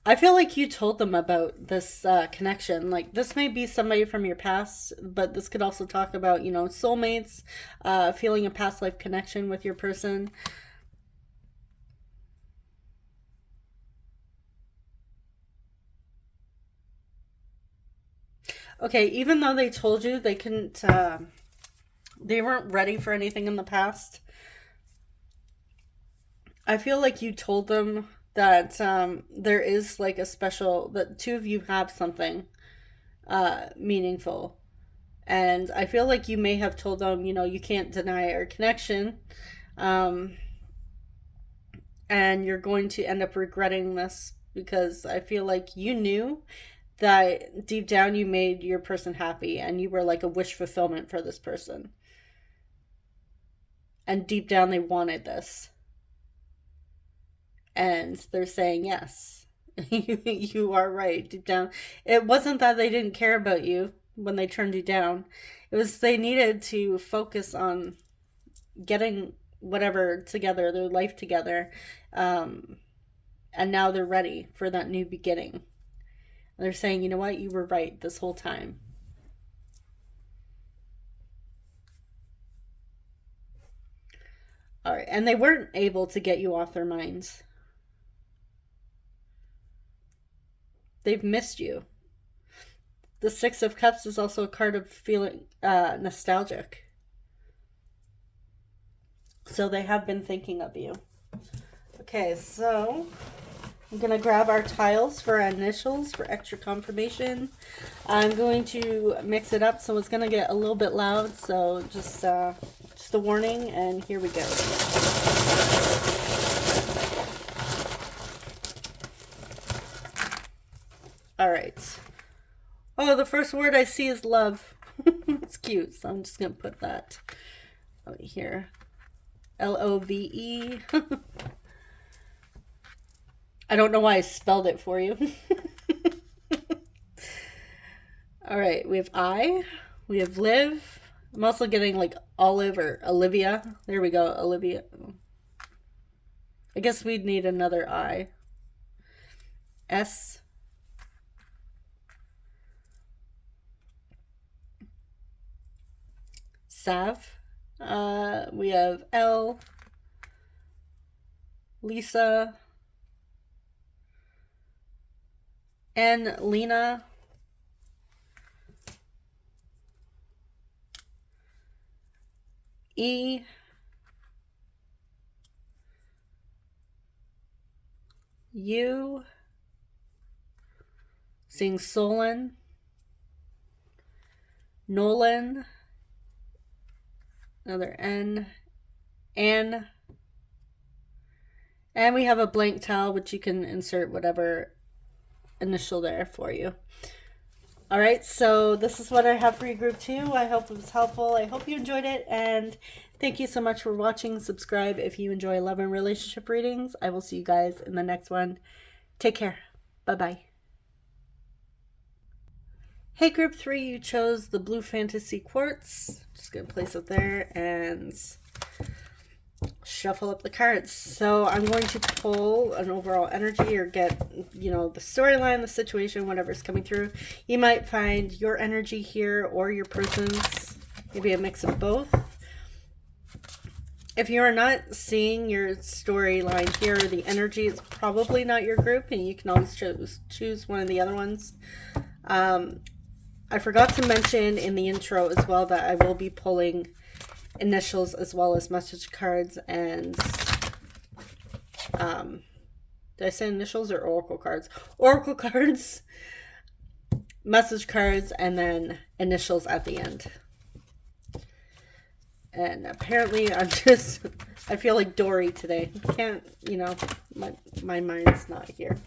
I feel like you told them about this connection. Like, this may be somebody from your past, but this could also talk about, you know, soulmates, feeling a past life connection with your person. Okay, even though they told you they couldn't, they weren't ready for anything in the past, I feel like you told them that there is like a special, that two of you have something meaningful. And I feel like you may have told them, you know, you can't deny our connection. And you're going to end up regretting this, because I feel like you knew that deep down you made your person happy and you were like a wish fulfillment for this person. And deep down they wanted this. And they're saying yes. You are right. Deep down, it wasn't that they didn't care about you when they turned you down. It was they needed to focus on getting whatever together, their life together. And now they're ready for that new beginning. And they're saying, you know what? You were right this whole time. All right. And they weren't able to get you off their minds. They've missed you. The Six of Cups is also a card of feeling nostalgic. So they have been thinking of you. Okay, so I'm going to grab our tiles for our initials for extra confirmation. I'm going to mix it up, so it's going to get a little bit loud. So just a warning, and here we go. All right. Oh, the first word I see is love. It's cute, so I'm just going to put that out here. Love. I don't know why I spelled it for you. All right, we have I. We have live. I'm also getting like Olive or Olivia. There we go, Olivia. I guess we'd need another I. S. Sav. We have L. Lisa. N. Lena. E. U. Seeing Solon. Nolan. Another N. Anne. And we have a blank tile, which you can insert whatever initial there for you. All right, so this is what I have for you, group 2. I hope it was helpful. I hope you enjoyed it, and thank you so much for watching. Subscribe if you enjoy love and relationship readings. I will see you guys in the next one. Take care. Bye-bye. Hey, group 3, you chose the Blue Fantasy Quartz. Just going to place it there and shuffle up the cards. So I'm going to pull an overall energy or get, the storyline, the situation, whatever's coming through. You might find your energy here or your person's, maybe a mix of both. If you are not seeing your storyline here or the energy, it's probably not your group, and you can always choose one of the other ones. I forgot to mention in the intro as well that I will be pulling initials as well as message cards and did I say initials or oracle cards? Oracle cards, message cards, and then initials at the end. And apparently I feel like Dory today. Can't, my mind's not here.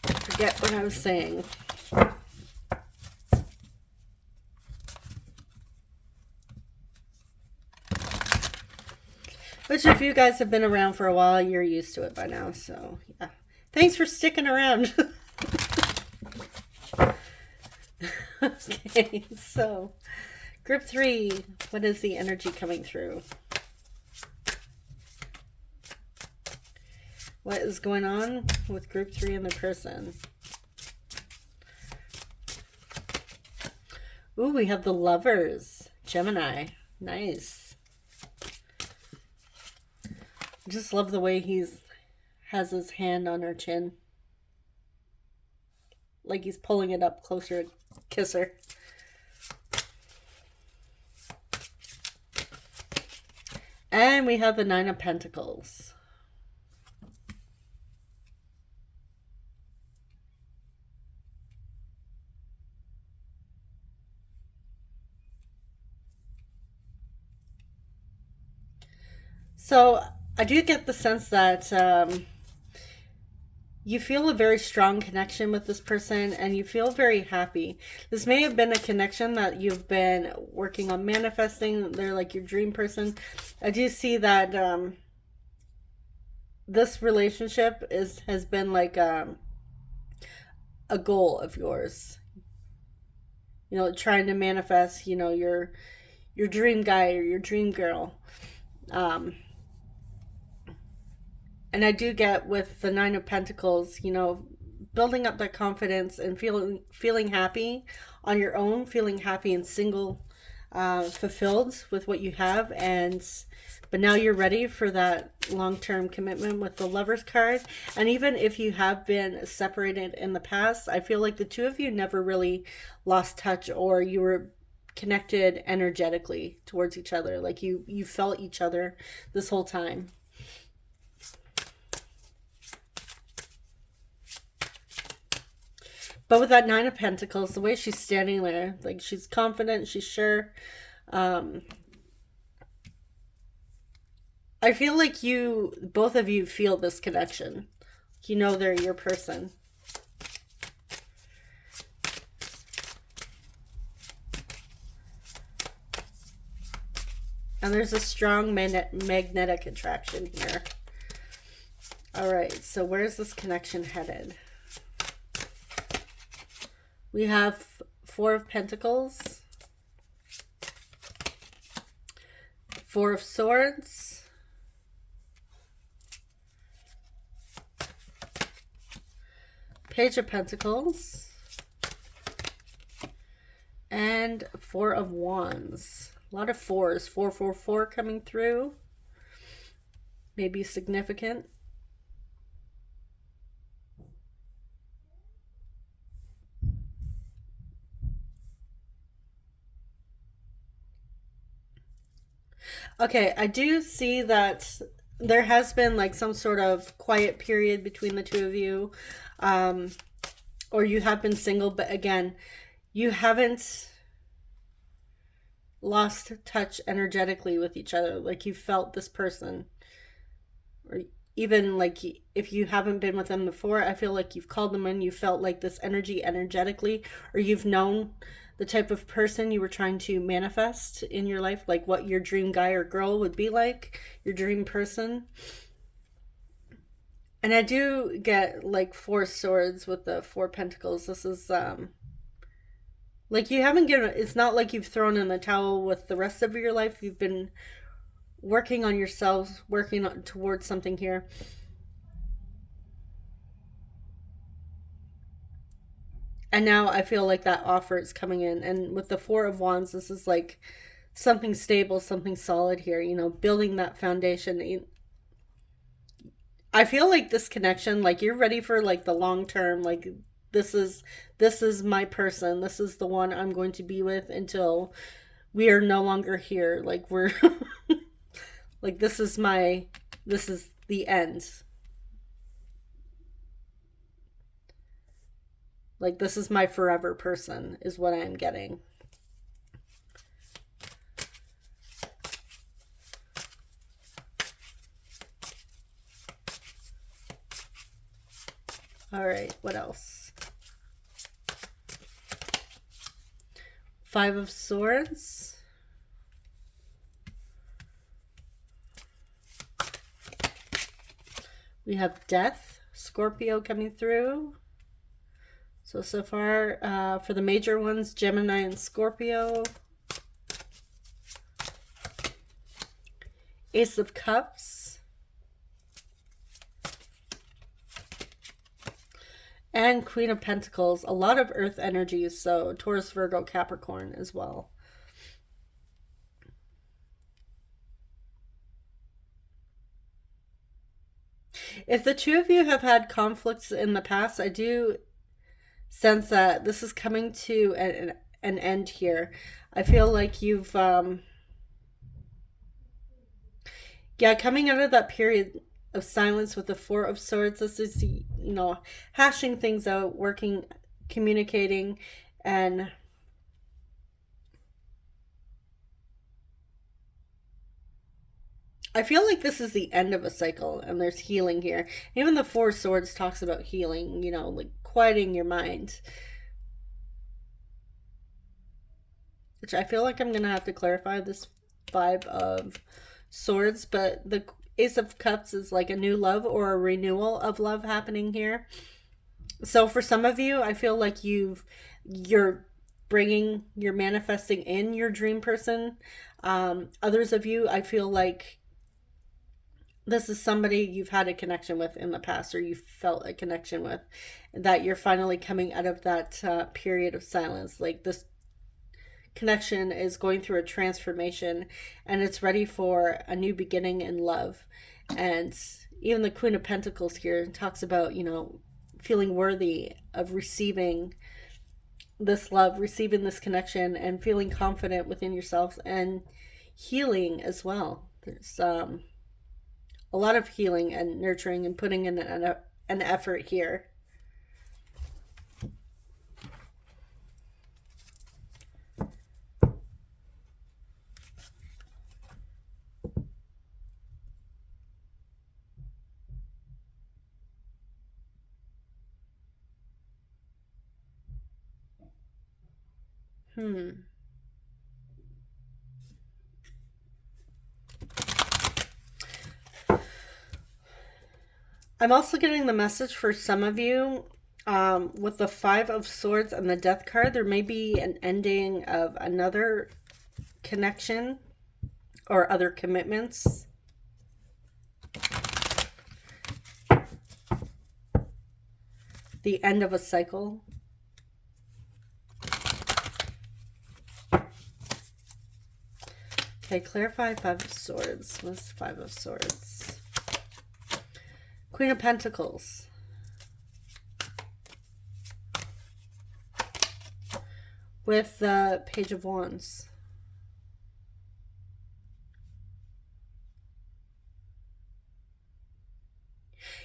Forget what I was saying. Which, if you guys have been around for a while, you're used to it by now. So, yeah. Thanks for sticking around. Okay, so group 3, what is the energy coming through? What is going on with group 3 and the person? Ooh, we have the Lovers, Gemini. Nice. I just love the way has his hand on her chin. Like he's pulling it up closer to kiss her. And we have the Nine of Pentacles. So I do get the sense that you feel a very strong connection with this person and you feel very happy. This may have been a connection that you've been working on manifesting. They're like your dream person. I do see that this relationship has been like a goal of yours. Trying to manifest, your dream guy or your dream girl. And I do get with the Nine of Pentacles, building up that confidence and feeling happy on your own, feeling happy and single, fulfilled with what you have, but now you're ready for that long-term commitment with the Lovers card. And even if you have been separated in the past, I feel like the two of you never really lost touch, or you were connected energetically towards each other. Like you felt each other this whole time. But with that Nine of Pentacles, the way she's standing there, like she's confident, she's sure. I feel like both of you feel this connection. You know they're your person. And there's a strong magnetic attraction here. All right, so where's this connection headed? We have Four of Pentacles, Four of Swords, Page of Pentacles, and Four of Wands. A lot of fours. 444 coming through. Maybe significant. Okay, I do see that there has been like some sort of quiet period between the two of you. Or you have been single, but again, you haven't lost touch energetically with each other. Like you felt this person. Or even like if you haven't been with them before, I feel like you've called them in, you felt like this energy energetically, or you've known the type of person you were trying to manifest in your life, like what your dream guy or girl would be like, your dream person. And I do get like Four Swords with the Four Pentacles. This is like you haven't given, it's not like you've thrown in the towel with the rest of your life. You've been working on yourselves, working towards something here. And now I feel like that offer is coming in. And with the Four of Wands, this is like something stable, something solid here, you know, building that foundation. I feel like this connection, like you're ready for like the long term, like this is my person. This is the one I'm going to be with until we are no longer here. Like we're like this is the end. Like this is my forever person is what I'm getting. All right, what else? Five of Swords. We have Death, Scorpio coming through. So far, for the major ones, Gemini and Scorpio. Ace of Cups. And Queen of Pentacles. A lot of earth energies, so Taurus, Virgo, Capricorn as well. If the two of you have had conflicts in the past, I do sense that this is coming to an end here. I feel like you've coming out of that period of silence with the Four of Swords. This is, you know, hashing things out, working, communicating, and I feel like this is the end of a cycle, and there's healing here. Even the Four Swords talks about healing, you know, like quieting your mind. Which I feel like I'm going to have to clarify this Five of Swords, but the Ace of Cups is like a new love or a renewal of love happening here. So for some of you, I feel like you're manifesting in your dream person. Others of you, I feel like this is somebody you've had a connection with in the past, or you felt a connection with, that you're finally coming out of that period of silence. Like this connection is going through a transformation, and it's ready for a new beginning in love. And even the Queen of Pentacles here talks about, you know, feeling worthy of receiving this love, receiving this connection, and feeling confident within yourself, and healing as well. There's a lot of healing and nurturing and putting in an effort here. I'm also getting the message for some of you with the Five of Swords and the Death card. There may be an ending of another connection or other commitments. The end of a cycle. Okay, clarify Five of Swords. What's Five of Swords? Queen of Pentacles. With the Page of Wands.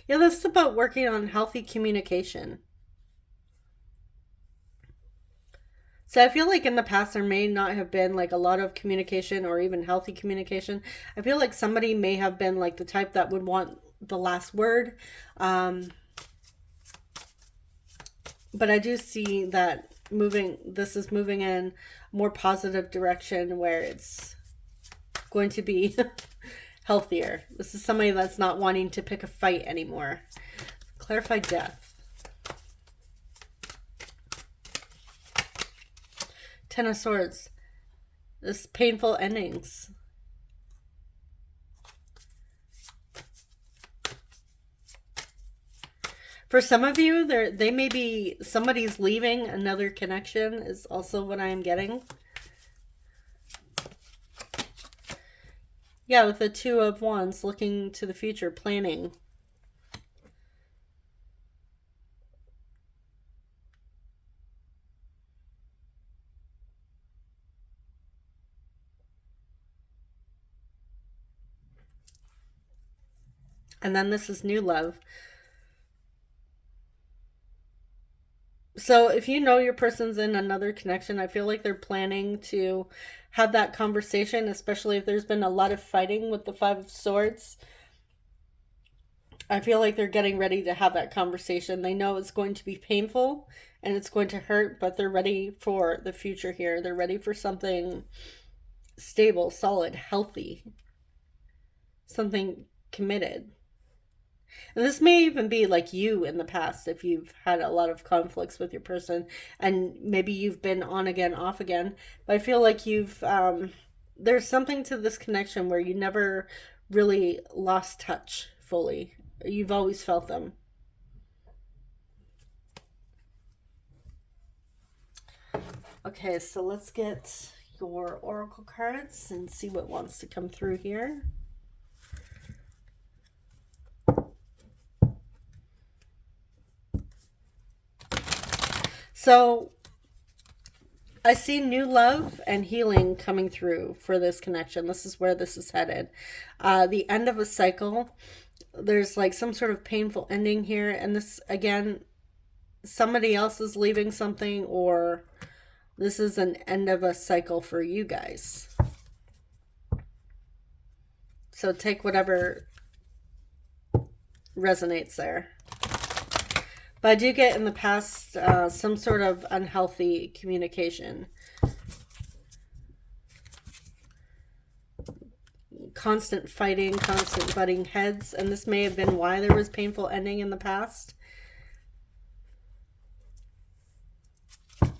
Yeah, this is about working on healthy communication. So I feel like in the past there may not have been like a lot of communication or even healthy communication. I feel like somebody may have been like the type that would want the last word. But I do see that this is moving in a more positive direction where it's going to be healthier. This is somebody that's not wanting to pick a fight anymore. Clarify Death. Ten of Swords. This painful endings. For some of you, they may be somebody's leaving another connection is also what I am getting. Yeah, with the Two of Wands, looking to the future, planning. And then this is new love. So if you know your person's in another connection, I feel like they're planning to have that conversation, especially if there's been a lot of fighting with the Five of Swords. I feel like they're getting ready to have that conversation. They know it's going to be painful and it's going to hurt, but they're ready for the future here. They're ready for something stable, solid, healthy, something committed. And this may even be like you in the past, if you've had a lot of conflicts with your person and maybe you've been on again, off again. But I feel like there's something to this connection where you never really lost touch fully. You've always felt them. Okay, so let's get your oracle cards and see what wants to come through here. So I see new love and healing coming through for this connection. This is where this is headed. The end of a cycle. There's like some sort of painful ending here. And this, again, somebody else is leaving something, or this is an end of a cycle for you guys. So take whatever resonates there. But I do get in the past some sort of unhealthy communication. Constant fighting, constant butting heads. And this may have been why there was painful ending in the past. But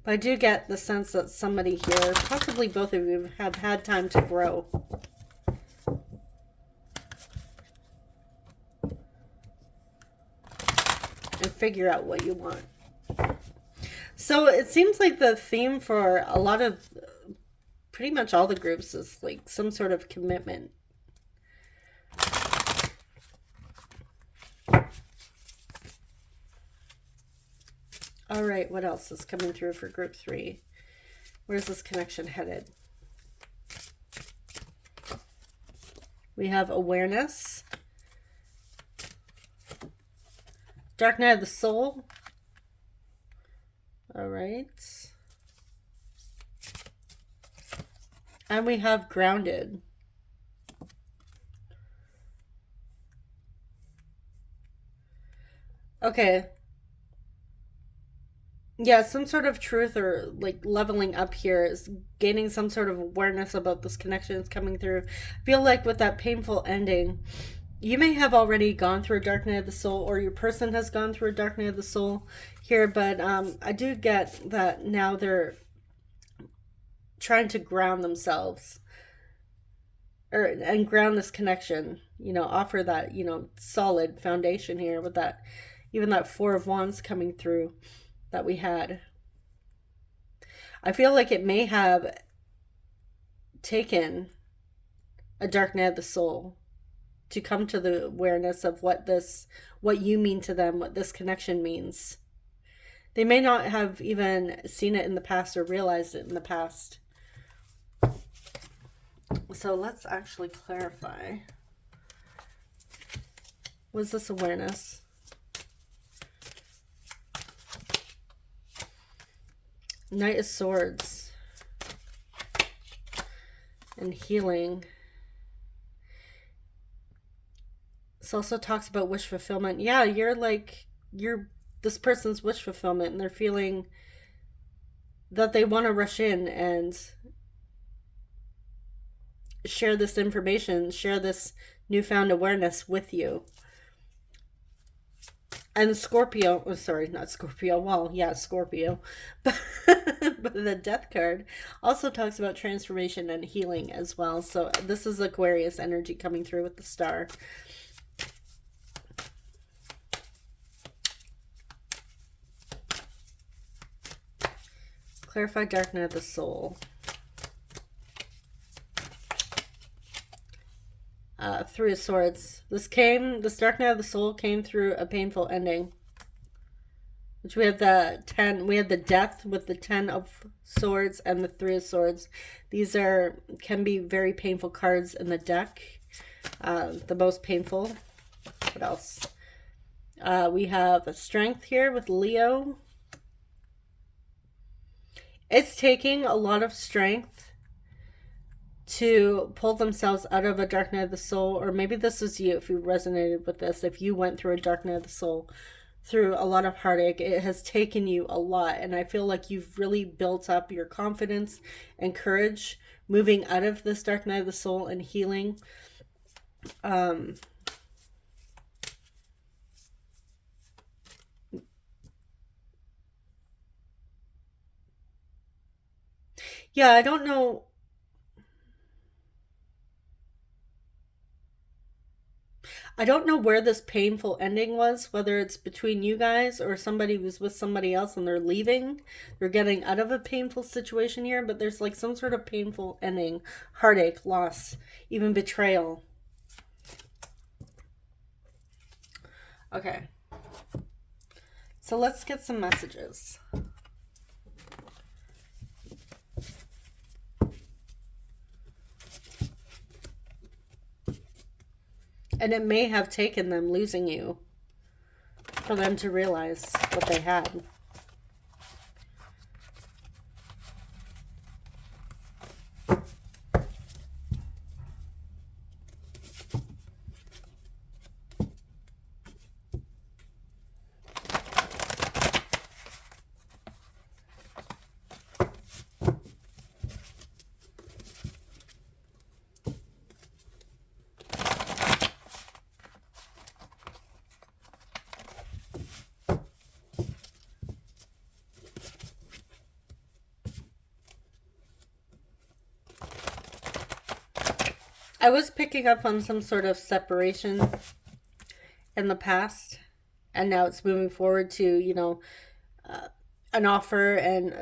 I do get the sense that somebody here, possibly both of you, have had time to grow. and figure out what you want. So it seems like the theme for a lot of, pretty much all the groups is like some sort of commitment. All right, what else is coming through for group 3? Where's this connection headed? We have awareness, dark night of the soul. All right. And we have grounded. Okay. Yeah, some sort of truth or like leveling up here is gaining some sort of awareness about this connection that's coming through. I feel like with that painful ending, you may have already gone through a dark night of the soul, or your person has gone through a dark night of the soul here, but I do get that now they're trying to ground themselves and ground this connection, you know, offer that, you know, solid foundation here with that, even that 4 of Wands coming through that we had. I feel like it may have taken a dark night of the soul to come to the awareness of what you mean to them, what this connection means. They may not have even seen it in the past or realized it in the past. So let's actually clarify. Was this awareness? Knight of Swords and healing. This also talks about wish fulfillment. Yeah, you're this person's wish fulfillment, and they're feeling that they want to rush in and share this information, share this newfound awareness with you. And Scorpio, oh, sorry, not Scorpio. Well, yeah, Scorpio. But the Death card also talks about transformation and healing as well. So this is Aquarius energy coming through with the star. Clarify dark night of the soul. Three of Swords. This dark night of the soul came through a painful ending. Which we have the Death with the 10 of Swords and the 3 of Swords. These can be very painful cards in the deck. The most painful. What else? We have a Strength here with Leo. It's taking a lot of strength to pull themselves out of a dark night of the soul, or maybe this is you if you resonated with this, if you went through a dark night of the soul, through a lot of heartache. It has taken you a lot, and I feel like you've really built up your confidence and courage moving out of this dark night of the soul and healing. Yeah, I don't know. I don't know where this painful ending was, whether it's between you guys or somebody was with somebody else and they're leaving. They're getting out of a painful situation here, but there's like some sort of painful ending, heartache, loss, even betrayal. Okay. So let's get some messages. And it may have taken them losing you for them to realize what they had. I was picking up on some sort of separation in the past, And now it's moving forward to, an offer and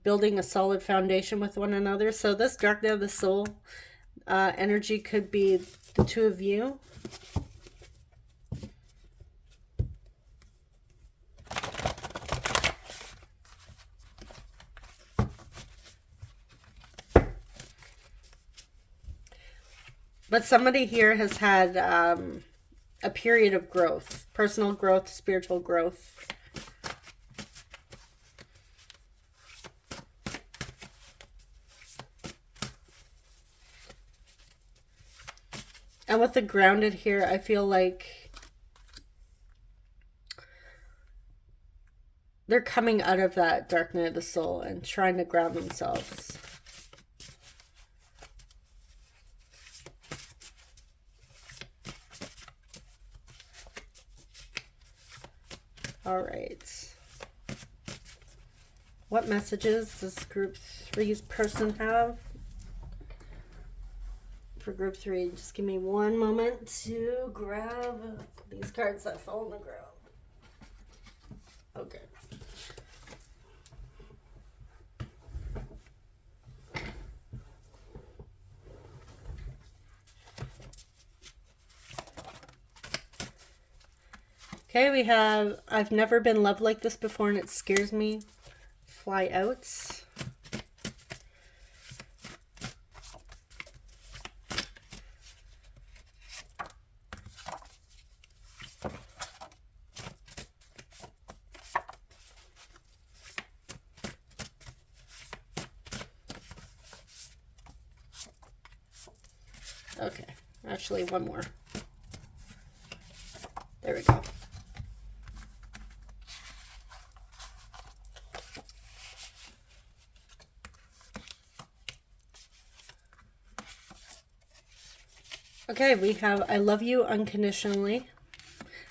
building a solid foundation with one another. So this dark night of the soul energy could be the two of you. But somebody here has had a period of growth, personal growth, spiritual growth. And with the grounded here, I feel like they're coming out of that dark night of the soul and trying to ground themselves. All right. What messages does group 3's person have? For group 3, just give me one moment to grab these cards that fell on the ground. Okay. Okay, we have I've never been loved like this before and it scares me. Fly out. Okay, actually one more. There we go. Okay, we have I love you unconditionally.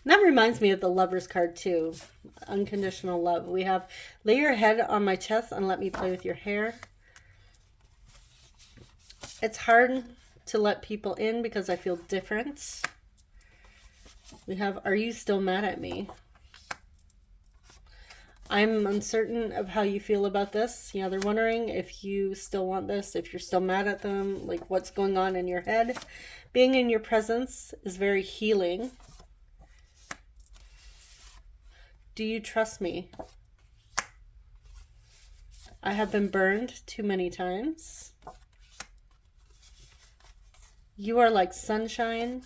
And that reminds me of the Lover's card too. Unconditional love. We have lay your head on my chest and let me play with your hair. It's hard to let people in because I feel different. We have are you still mad at me? I'm uncertain of how you feel about this. Yeah, they're wondering if you still want this, if you're still mad at them, like what's going on in your head. Being in your presence is very healing. Do you trust me? I have been burned too many times. You are like sunshine.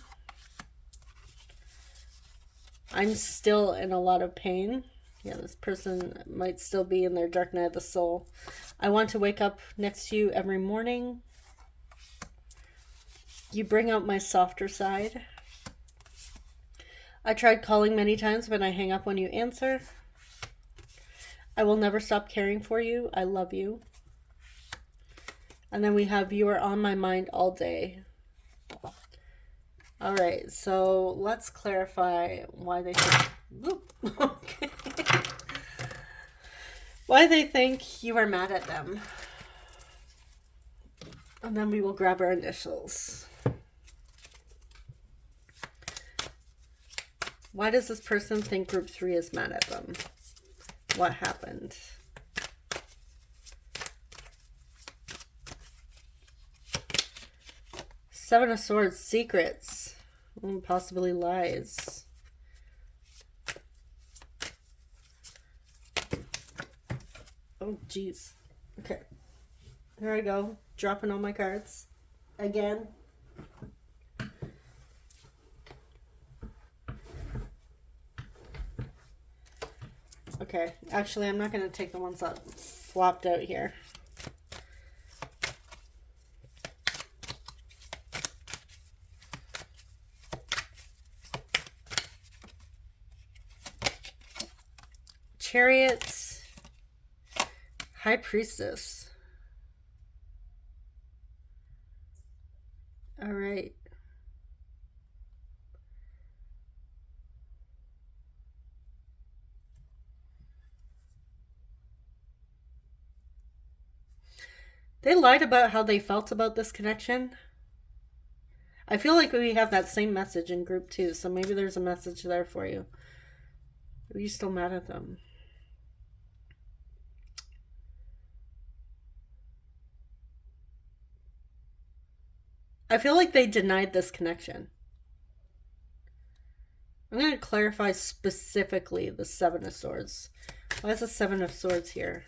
I'm still in a lot of pain. Yeah, this person might still be in their dark night of the soul. I want to wake up next to you every morning. You bring out my softer side. I tried calling many times, but I hang up when you answer. I will never stop caring for you. I love you. And then we have you are on my mind all day. All right, so let's clarify why they think, okay. Why they think you are mad at them. And then we will grab our initials. Why does this person think group 3 is mad at them? What happened? Seven of Swords, secrets, possibly lies. Oh, geez. Okay. Here I go. Dropping all my cards. Again. Okay. Actually, I'm not going to take the ones that flopped out here. Chariot, High Priestess. All right. They lied about how they felt about this connection. I feel like we have that same message in group 2, so maybe there's a message there for you. Are you still mad at them? I feel like they denied this connection. I'm going to clarify specifically the Seven of Swords. Why is the Seven of Swords here?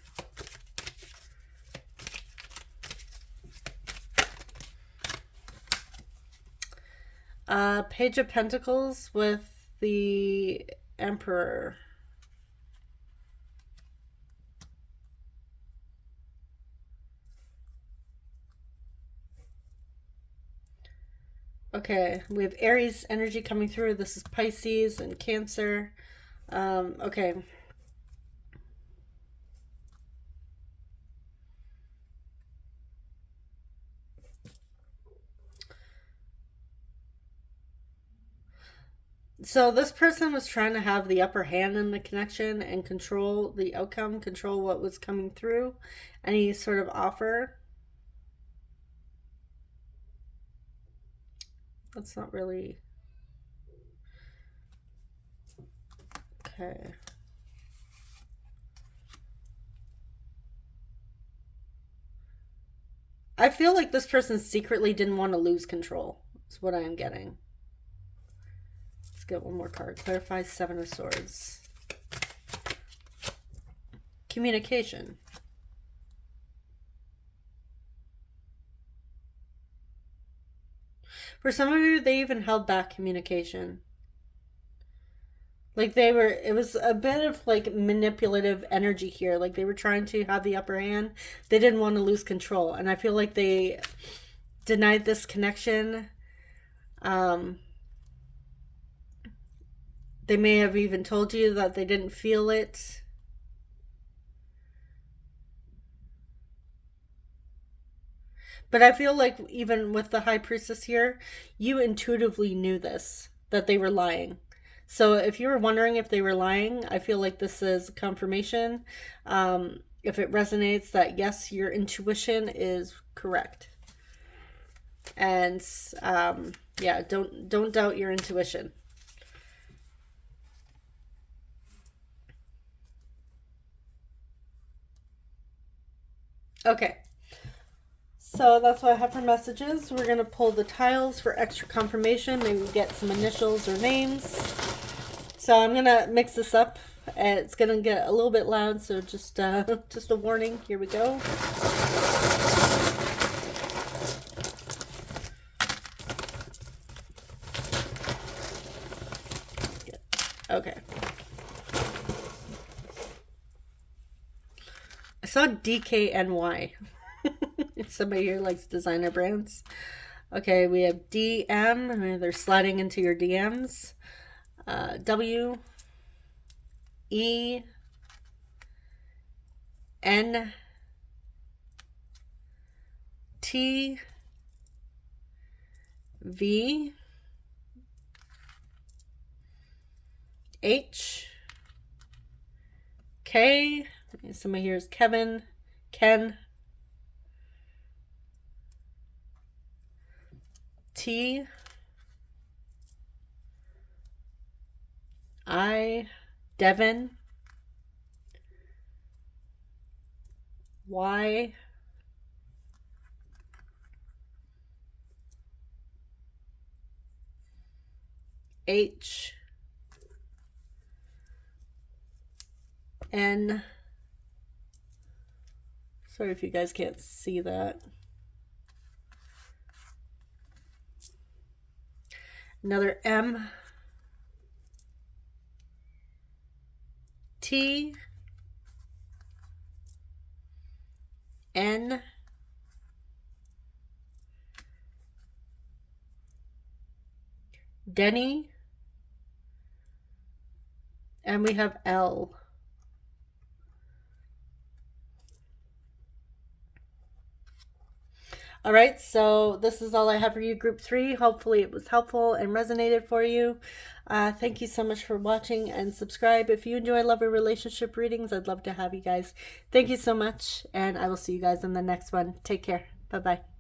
Page of Pentacles with the Emperor. Okay, we have Aries energy coming through. This is Pisces and Cancer. Okay. So this person was trying to have the upper hand in the connection and control the outcome, control what was coming through, any sort of offer. That's not really... Okay. I feel like this person secretly didn't want to lose control. That's what I am getting. Let's get one more card. Clarify Seven of Swords. Communication. For some of you, they even held back communication. Like it was a bit of like manipulative energy here. Like they were trying to have the upper hand. They didn't want to lose control. And I feel like they denied this connection. They may have even told you that they didn't feel it. But I feel like even with the High Priestess here, you intuitively knew this, that they were lying. So if you were wondering if they were lying, I feel like this is confirmation. If it resonates that yes, your intuition is correct. And yeah, don't doubt your intuition. Okay. So that's what I have for messages. We're going to pull the tiles for extra confirmation. Maybe we get some initials or names. So I'm going to mix this up. It's going to get a little bit loud, so just a warning. Here we go. Okay. I saw DKNY. If somebody here likes designer brands. Okay, we have DM. They're sliding into your DMs. W. E. N. T. V. H. K. Somebody here is Kevin. Ken. T. I. Devin. Y. H. N. Sorry if you guys can't see that. Another M. T. N. Denny. And we have L. All right, so this is all I have for you, Group 3. Hopefully it was helpful and resonated for you. Thank you so much for watching, and subscribe. If you enjoy love or relationship readings, I'd love to have you guys. Thank you so much, and I will see you guys in the next one. Take care. Bye-bye.